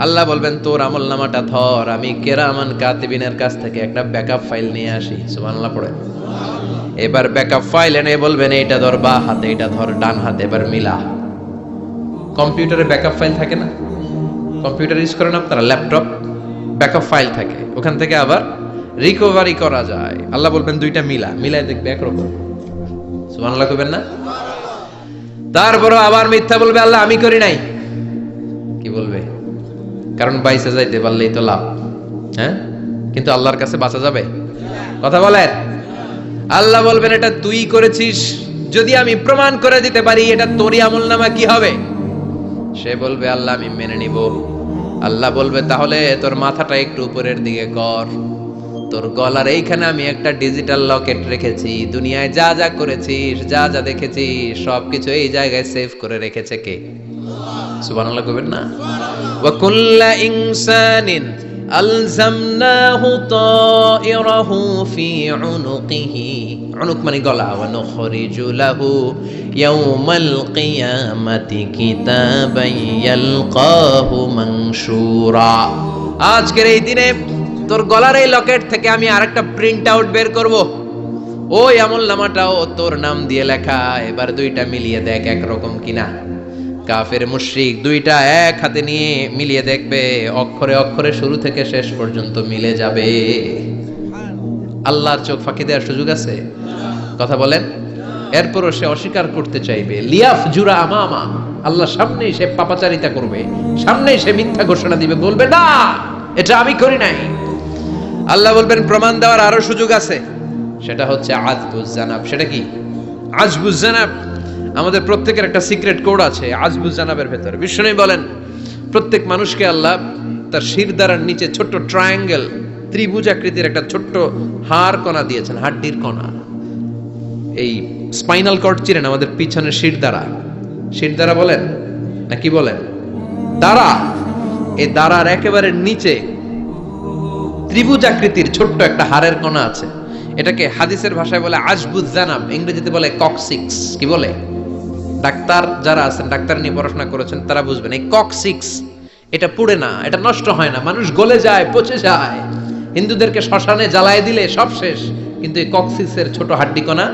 আল্লাহ বলবেন তোর আমলনামাটা ধর, আমি কিরামান কাতিবিনের কাছ থেকে একটা ব্যাকআপ ফাইল নিয়ে আসি। সুবহানাল্লাহ পড়ে। এবার ব্যাকআপ ফাইল এনে বলবেন এইটা ধর বা হাতে, এটা ধর ডান হাতে, এবার মিলা। কম্পিউটারে ব্যাকআপ ফাইল থাকে না? কম্পিউটার ইউজ করেন আপনারা, ল্যাপটপ, ব্যাকআপ ফাইল থাকে, ওখান থেকে আবার রিকভারি করা যায়। আল্লাহ বলবেন দুইটা মিলা, মিলাই দেখবে একরকম। সুবহানাল্লাহ কইবেন না? তারপরও আবার মিথ্যা বলবে আল্লাহ আমি করি নাই। কি বলবে? কারণ বাইসে যাইতে পারলেই তো লাভ, হ্যাঁ? কিন্তু আল্লাহর কাছে বাঁচা যাবে? কথা বলেন। আল্লাহ বলবেন এটা তুই করেছিস, যদি আমি প্রমাণ করে দিতে পারি এটা তোরই আমলনামা, কি হবে? সে বলবে আল্লাহ আমি মেনে নিব। আল্লাহ বলবে তাহলে তোর মাথাটা একটু উপরের দিকে কর, তোর গলার এইখানে আমি একটা ডিজিটাল লকেট রেখেছি, দুনিয়ায় যা যা করেছিস, যা যা দেখেছিস সবকিছু এই জায়গায় সেভ করে রেখেছে কে? সুবহানাল্লাহ কইবেন না? ওয়া কুল্লা ইনসানিন আলজামনাহু তাইরাহু ফি উনুকিহি, উনুক মানে গলা, ওয়া নুখরিজু লাহু ইয়াউমাল কিয়ামাতি কিতাবান ইয়ালকাহু মানশুরা। আজকের এই দিনে তোর গলার এই লকেট থেকে আমি আরেকটা প্রিন্ট আউট বের করব, ওই আমলনামাটাও তোর নাম দিয়ে লেখা, এবার দুইটা মিলিয়ে দেখ একরকম কিনা। কাফের মুশরিক দুইটা এক হাতে নিয়ে মিলিয়ে দেখবে, অক্ষরে অক্ষরে শুরু থেকে শেষ পর্যন্ত মিলে যাবে। আল্লাহর চোখ ফাঁকি দেওয়ার সুযোগ আছে? কথা বলেন। এরপরও সে অস্বীকার করতে চাইবে, লিয়াফ জুরা আমামা, আল্লাহর সামনেই সে পাপাচারিতা করবে, সামনেই সে মিথ্যা ঘোষণা দিবে, বলবে না এটা আমি করি নাই। আল্লাহ বলবেন প্রমাণ দেওয়ার আরো সুযোগ আছে, সেটা হচ্ছে আজবুজ জানাব। সেটা কি? আজবুজ জানাব। আমাদের প্রত্যেকের একটা সিক্রেট কোড আছে আজবুজ জানাবের ভেতরে। বিষ্ণু বলেন প্রত্যেক মানুষকে আল্লাহ তার শিরদাঁড়ার নিচে ছোট্ট ট্রায়াঙ্গেল, ত্রিভুজ আকৃতির একটা ছোট্ট হাড় কণা দিয়েছেন, হাড্ডির কণা। এই স্পাইনাল কর্ড চিনেন, আমাদের পিছনের শিরদাঁড়া, শিরদাঁড়া বলেন না কি বলেন, দাঁড়া। এই দাঁড়ার একেবারে নিচে ত্রিভুজ আকৃতির ছোট্ট একটা হাড়ের কণা আছে। এটাকে হাদিসের ভাষায় বলে আজবুজ জানাব, ইংরেজিতে বলে ককসিক্স। কি বলে? ডাক্তার যারা আছেন, ডাক্তার নিয়ে পড়াশোনা করেছেন, তারা বুঝবেন এই ককসিক্স এটা পুড়ে না, এটা নষ্ট হয় না, মানুষ গলে যায়, পচে যায়। হিন্দুদেরকে শ্মশানে জ্বালায় দিলে সব শেষ, কিন্তু এই ককসিক্সের ছোট হাড্ডি কণা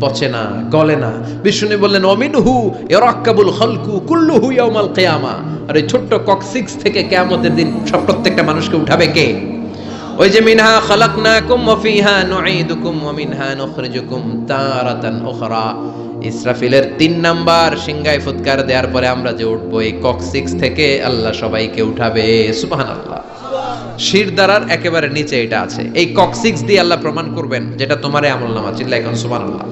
পচে না, গলে না। বিষ্ণু বললেন অমিনহু ইয়ারাক্কাবুল খালকু কুল্লুহু ইয়াউমাল কিয়ামা। আর এই ছোট্ট ককসিক্স থেকে কিয়ামতের দিন সব প্রত্যেকটা মানুষকে উঠাবে কে? ওই যে মিনহা খালাকনাকুম ওয়া ফিহা নুঈদুকুম ওয়া মিনহা নুখরিজুকুম তারাতান উখরা। ইসরাফিলের 3 নাম্বার সিংহায় ফুৎকার দেওয়ার পরে আমরা যে উঠবো, এই ককসিক্স থেকে আল্লাহ সবাইকে উঠাবে। সুবহানাল্লাহ। শিরদাঁড়ার একেবারে নিচে এটা আছে। এই ককসিক্স দিয়ে আল্লাহ প্রমাণ করবেন যেটা তোমারই আমলনামা। চিল্লায় এখন সুবহানাল্লাহ,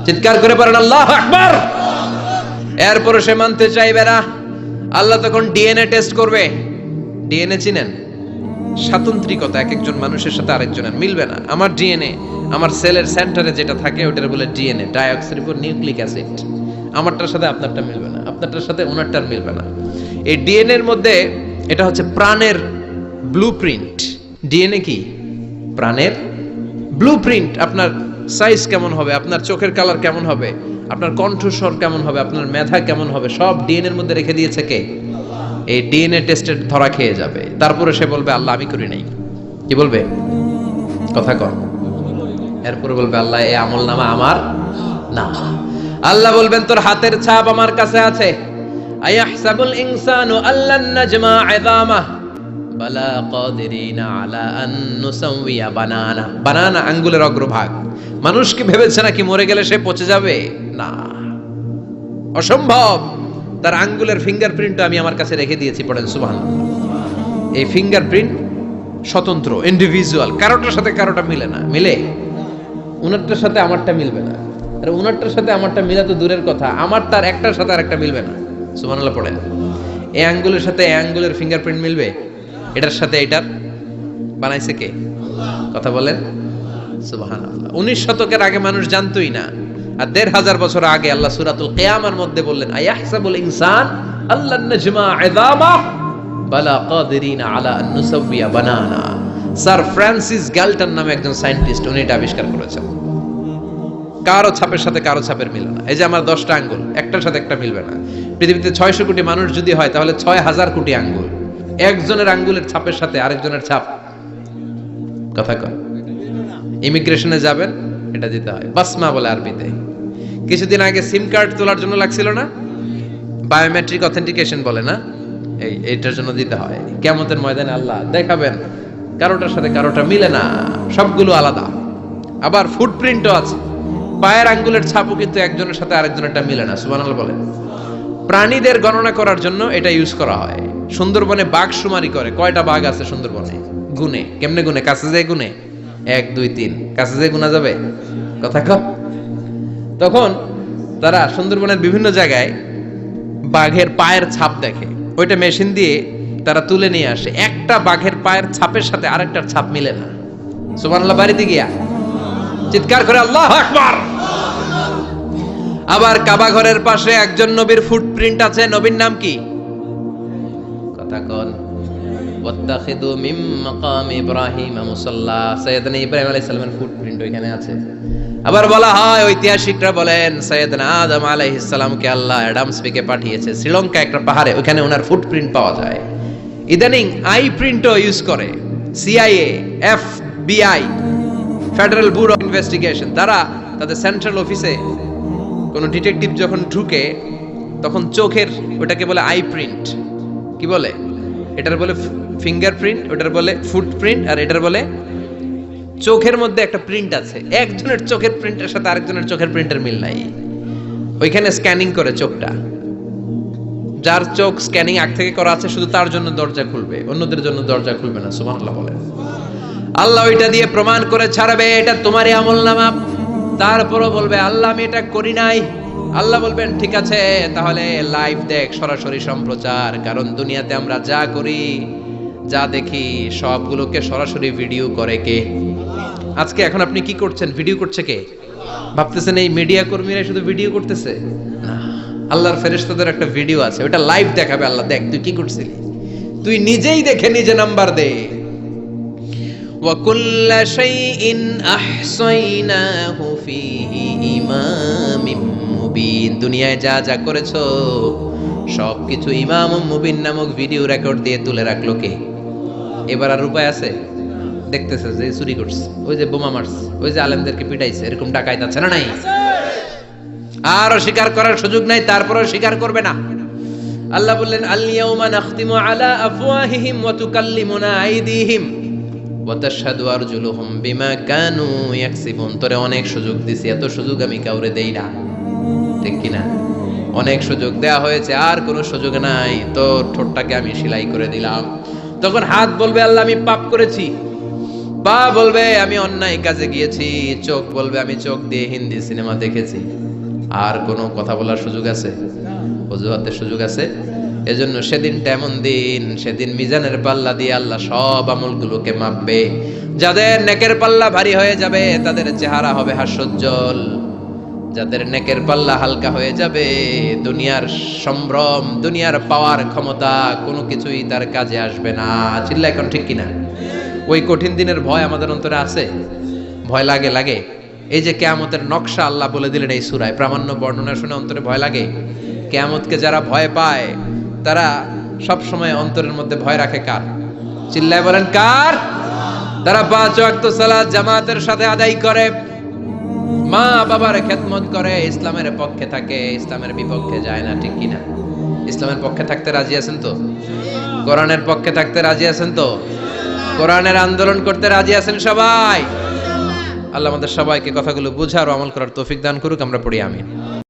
চিৎকার করে পড়েন আল্লাহু আকবার। এরপর সে মানতে চাইবে না। আল্লাহ তখন ডিএনএ টেস্ট করবে। ডিএনএ চিনেন? স্বাতন্ত্রিকতা, এক একজন মানুষের সাথে আরেকজনের মিলবে না। আমার ডিএনএ, আমার সেলের সেন্টারে যেটা থাকে ওটার বলে ডিএনএ, ডাইঅক্সিরিবোনিউক্লিক অ্যাসিড। আমারটার সাথে আপনারটা মিলবে না, আপনারটার সাথে ওনারটার মিলবে না। এই ডিএনএ এর মধ্যে এটা হচ্ছে প্রাণের ব্লুপ্রিন্ট। ডিএনএ কি? প্রাণের ব্লুপ্রিন্ট। আপনার সাইজ কেমন হবে, আপনার চোখের কালার কেমন হবে, আপনার কণ্ঠস্বর কেমন হবে, আপনার মেধা কেমন হবে, সব ডিএনএ এর মধ্যে রেখে দিয়েছে কে? এই ডিএনএ টেস্টের ধরা খেয়ে যাবে। তারপরে সে বলবে আল্লাহ আমি করি নাই। কি বলবে? কথা কর। এরপরে বলবে আল্লাহ এই আমলনামা আমার না। আল্লাহ বলবেন তোর হাতের ছাপ আমার কাছে আছে। আয়াহসাবুল ইনসানু আল্লান নাজমা ইযামা বালা কাদিরিনা আলা আন নুসাউইয়া বানানা। বানানা আঙ্গুলের অগ্রভাগ। মানুষ কি ভেবেছে নাকি মরে গেলে সে পচে যাবে? না, অসম্ভব। তার আঙ্গুলের ফিঙ্গারপ্রিন্ট আমি আমার কাছে রেখে দিয়েছি। পড়েন সুবহানাল্লাহ। এই ফিঙ্গারপ্রিন্ট স্বতন্ত্র, ইন্ডিভিজুয়াল, কারোটার সাথে কারোটা মিলে না। মিলে? উনারটার সাথে আমারটা মিলবে না। আর উনারটার সাথে আমারটা মিলা তো দূরের কথা, আমার তার একটার সাথে আরেকটা মিলবে না। সুবহানাল্লাহ পড়েন। এই আঙ্গুলের সাথে এই আঙ্গুলের ফিঙ্গারপ্রিন্ট মিলবে? এটার সাথে এটার বানাইছে কে? কথা বলেন সুবহানাল্লাহ। 19 শতকের আগে মানুষ জানতোই না। আর 1500 বছর আগে আল্লাহ সূরাতুল কিয়ামার মধ্যে বললেন আয়াহসাবুল ইনসান আল্লান নাজমা ইযামা বালা কাদিরিনা আলা আন নুসাউইয়া বানানা। স্যার ফ্রান্সিস গ্যালটন নামে একজন সায়েন্টিস্ট, উনি এটা আবিষ্কার করেছেন। কারো ছাপের সাথে কারো ছাপের মিলে না। এই যে আমার 10টা আঙ্গুল, একটার সাথে একটা মিলবে না। পৃথিবীতে 600 কোটি মানুষ যদি হয় তাহলে 6000 কোটি আঙ্গুল। একজনের আঙ্গুলের ছাপের সাথে আরেকজনের ছাপ, কথা কয়, ইমিগ্রেশনে যাবেন এটা দিতে হয়, বাসমা বলে আরবিতে। কিছুদিন আগে সিম কার্ড তোলার জন্য লাগছিল না, বায়োমেট্রিক অথেন্টিকেশন বলে না, এইটার জন্য দিতে হয়। কিয়ামতের ময়দানে আল্লাহ দেখাবেন কারোটার সাথে কারোটা মিলে না, সবগুলো আলাদা। আবার ফুটপ্রিন্টও আছে, পায়ের আঙ্গুলের ছাপও কিন্তু একজনের সাথে আরেকজনেরটা মিলে না। সুবহানাল্লাহ বলেন। প্রাণীদের গণনা করার জন্য এটা ইউজ করা হয়। সুন্দরবনে বাঘ শুমারি করে, কয়টা বাঘ আছে সুন্দরবনে গুনে। কেমনে গুনে? কাছে যায় গুনে, 1 2 3, কাছে যায় গুনা যাবে? কথা কও। তখন তারা সুন্দরবনের বিভিন্ন জায়গায় বাঘের পায়ের ছাপ দেখে, ওইটা মেশিন দিয়ে তারা তুলে নিয়ে আসে। একটা বাঘের পায়ের ছাপের সাথে আরেকটার ছাপ মিলে না। সুবহানাল্লাহ। বাড়িতে গিয়া চিৎকার করে আল্লাহু আকবার। আবার কাবা ঘরের পাশে একজন নবীর ফুটপ্রিন্ট আছে। নবীর নাম কি? কথা কোন। ওয়াত্তাখিদু মিন মাকাম ইব্রাহিম মুসাল্লা। সাইয়েদনা ইব্রাহিম আলাইহিস সালামের ফুটপ্রিন্ট ওইখানে আছে। আবার বলা হয়, ঐতিহাসিকরা বলেন সাইয়েদনা আদম আলাইহিস সালামকে আল্লাহ অ্যাডামস পেকে পাঠিয়েছে শ্রীলঙ্কা একটা পাহাড়ে, ওখানে ওনার ফুটপ্রিন্ট পাওয়া যায়। ইদানিং আই প্রিন্টও ইউজ করে CIA, FBI, federal bureau investigation, তারা তাদের সেন্ট্রাল অফিসে কোন ডিটেকটিভ যখন ঢুকে তখন চোখের, ওটাকে বলে আই প্রিন্ট, কি বলে এটার বলে ফিঙ্গারপ্রিন্ট, ওটার বলে ফুটপ্রিন্ট, আর এটার বলে চোখের মধ্যে একটা প্রিন্ট আছে। একজনের চোখের প্রিন্টের সাথে আরেকজনের চোখের প্রিন্টের মিল নাই। ওইখানে স্ক্যানিং করে চোখটা, যার চোখ স্ক্যানিং আগ থেকে করা আছে শুধু তার জন্য দরজা খুলবে, অন্যদের জন্য দরজা খুলবে না। সুবহানাল্লাহ বলেন। আল্লাহ ওইটা দিয়ে প্রমাণ করে ছাড়বে এটা তোমারই আমলনামা। তারপরও বলবে আল্লাহ আমি এটা করি নাই। আল্লাহ বলবেন ঠিক আছে, তাহলে লাইভ দেখ, সরাসরি সম্প্রচার। কারণ দুনিয়াতে আমরা যা করি, যা দেখি, সবগুলোকে সরাসরি ভিডিও করে কে? আজকে এখন আপনি কি করছেন? ভিডিও করছে কে? ভাবতেছেন এই মিডিয়া কর্মীরা শুধু ভিডিও করতেছে? না, আল্লাহর ফেরেশতাদের একটা ভিডিও আছে, ওটা লাইভ দেখাবে। আল্লাহ দেখ তুই কি করছিলি, তুই নিজেই দেখে নিজে নাম্বার দে। ওয়া কুল্লা শাইইন আহসাইনাহু ফি ইমামিম মুবিন। দুনিয়ায় যা যা করেছো সবকিছু ইমামুম মুবিন নামক ভিডিও রেকর্ড দিয়ে তুলে রাখলো কে? এবার আর উপায় আছে? দেখতেছে যে চুরি করছে, ওই যে বোমা মারছে, ওই যে আলেমদেরকে পিটাইছে, এরকম ডাকাইত আছে না নাই? আর স্বীকার করার সুযোগ নাই, তারপরেও স্বীকার করবে না। আল্লাহ বললেন আল ইয়াউমা নাখতিমু আলা আফওয়াহিহিম ওয়া তুকাল্লিমুনা আইদিহিম ওয়া তাশহাদু আরজুলুহুম বিমা কানু ইয়াকসিবুন। তোরে অনেক সুযোগ দিছি, এত সুযোগ আমি কাউরে দেই না, ঠিক কি না? অনেক সুযোগ দেয়া হয়েছে, আর কোনো সুযোগ নাই, তোর ঠোঁটটাকে আমি সেলাই করে দিলাম। তখন হাত বলবে আল্লাহ আমি পাপ করেছি, পা বলবে আমি অন্যায় কাজে গিয়েছি, চোখ বলবে আমি চোখ দিয়ে হিন্দি সিনেমা দেখেছি। আর কোনো কথা বলার সুযোগ আছে? অজুহাতের সুযোগ আছে? এজন্য সেদিনটা এমন দিন, সেদিন মিজানের পাল্লা দিয়ে আল্লাহ সব আমলগুলোকে মাপবে। যাদের নেকের পাল্লা ভারী হয়ে যাবে তাদের চেহারা হবে হাস্যোজ্জ্বল, যাদের নেকের পাল্লা হালকা হয়ে যাবে দুনিয়ার সম্ভ্রম, দুনিয়ার পাওয়ার ক্ষমতা কোনো কিছুই তার কাজে আসবে না। চিল্লা এখন ঠিক কিনা? ওই কঠিন দিনের ভয় আমাদের অন্তরে আছে? ভয় লাগে? লাগে। এই যে কিয়ামতের নকশা আল্লাহ বলে দিলেন এই সূরায়, প্রামাণ্য বর্ণনা শুনে অন্তরে ভয় লাগে? কিয়ামতকে যারা ভয় পায় তারা সব সময় অন্তরের মধ্যে ভয় রাখে কার? চিল্লায় বলেন কার? তারা 5 ওয়াক্ত সালাত জামাতের সাথে আদায় করে, মা বাবার খেদমত করে, ইসলামের পক্ষে থাকে, ইসলামের বিপক্ষে যায় না, ঠিক কিনা? ইসলামের পক্ষে থাকতে রাজি আছেন তো? কোরআনের পক্ষে থাকতে রাজি আছেন তো? কোরআনের আন্দোলন করতে রাজি আছেন সবাই? আল্লাহ আমাদের সবাইকে কথাগুলো বুঝার ও আমল করার তৌফিক দান করুক। আমরা পড়ি আমিন।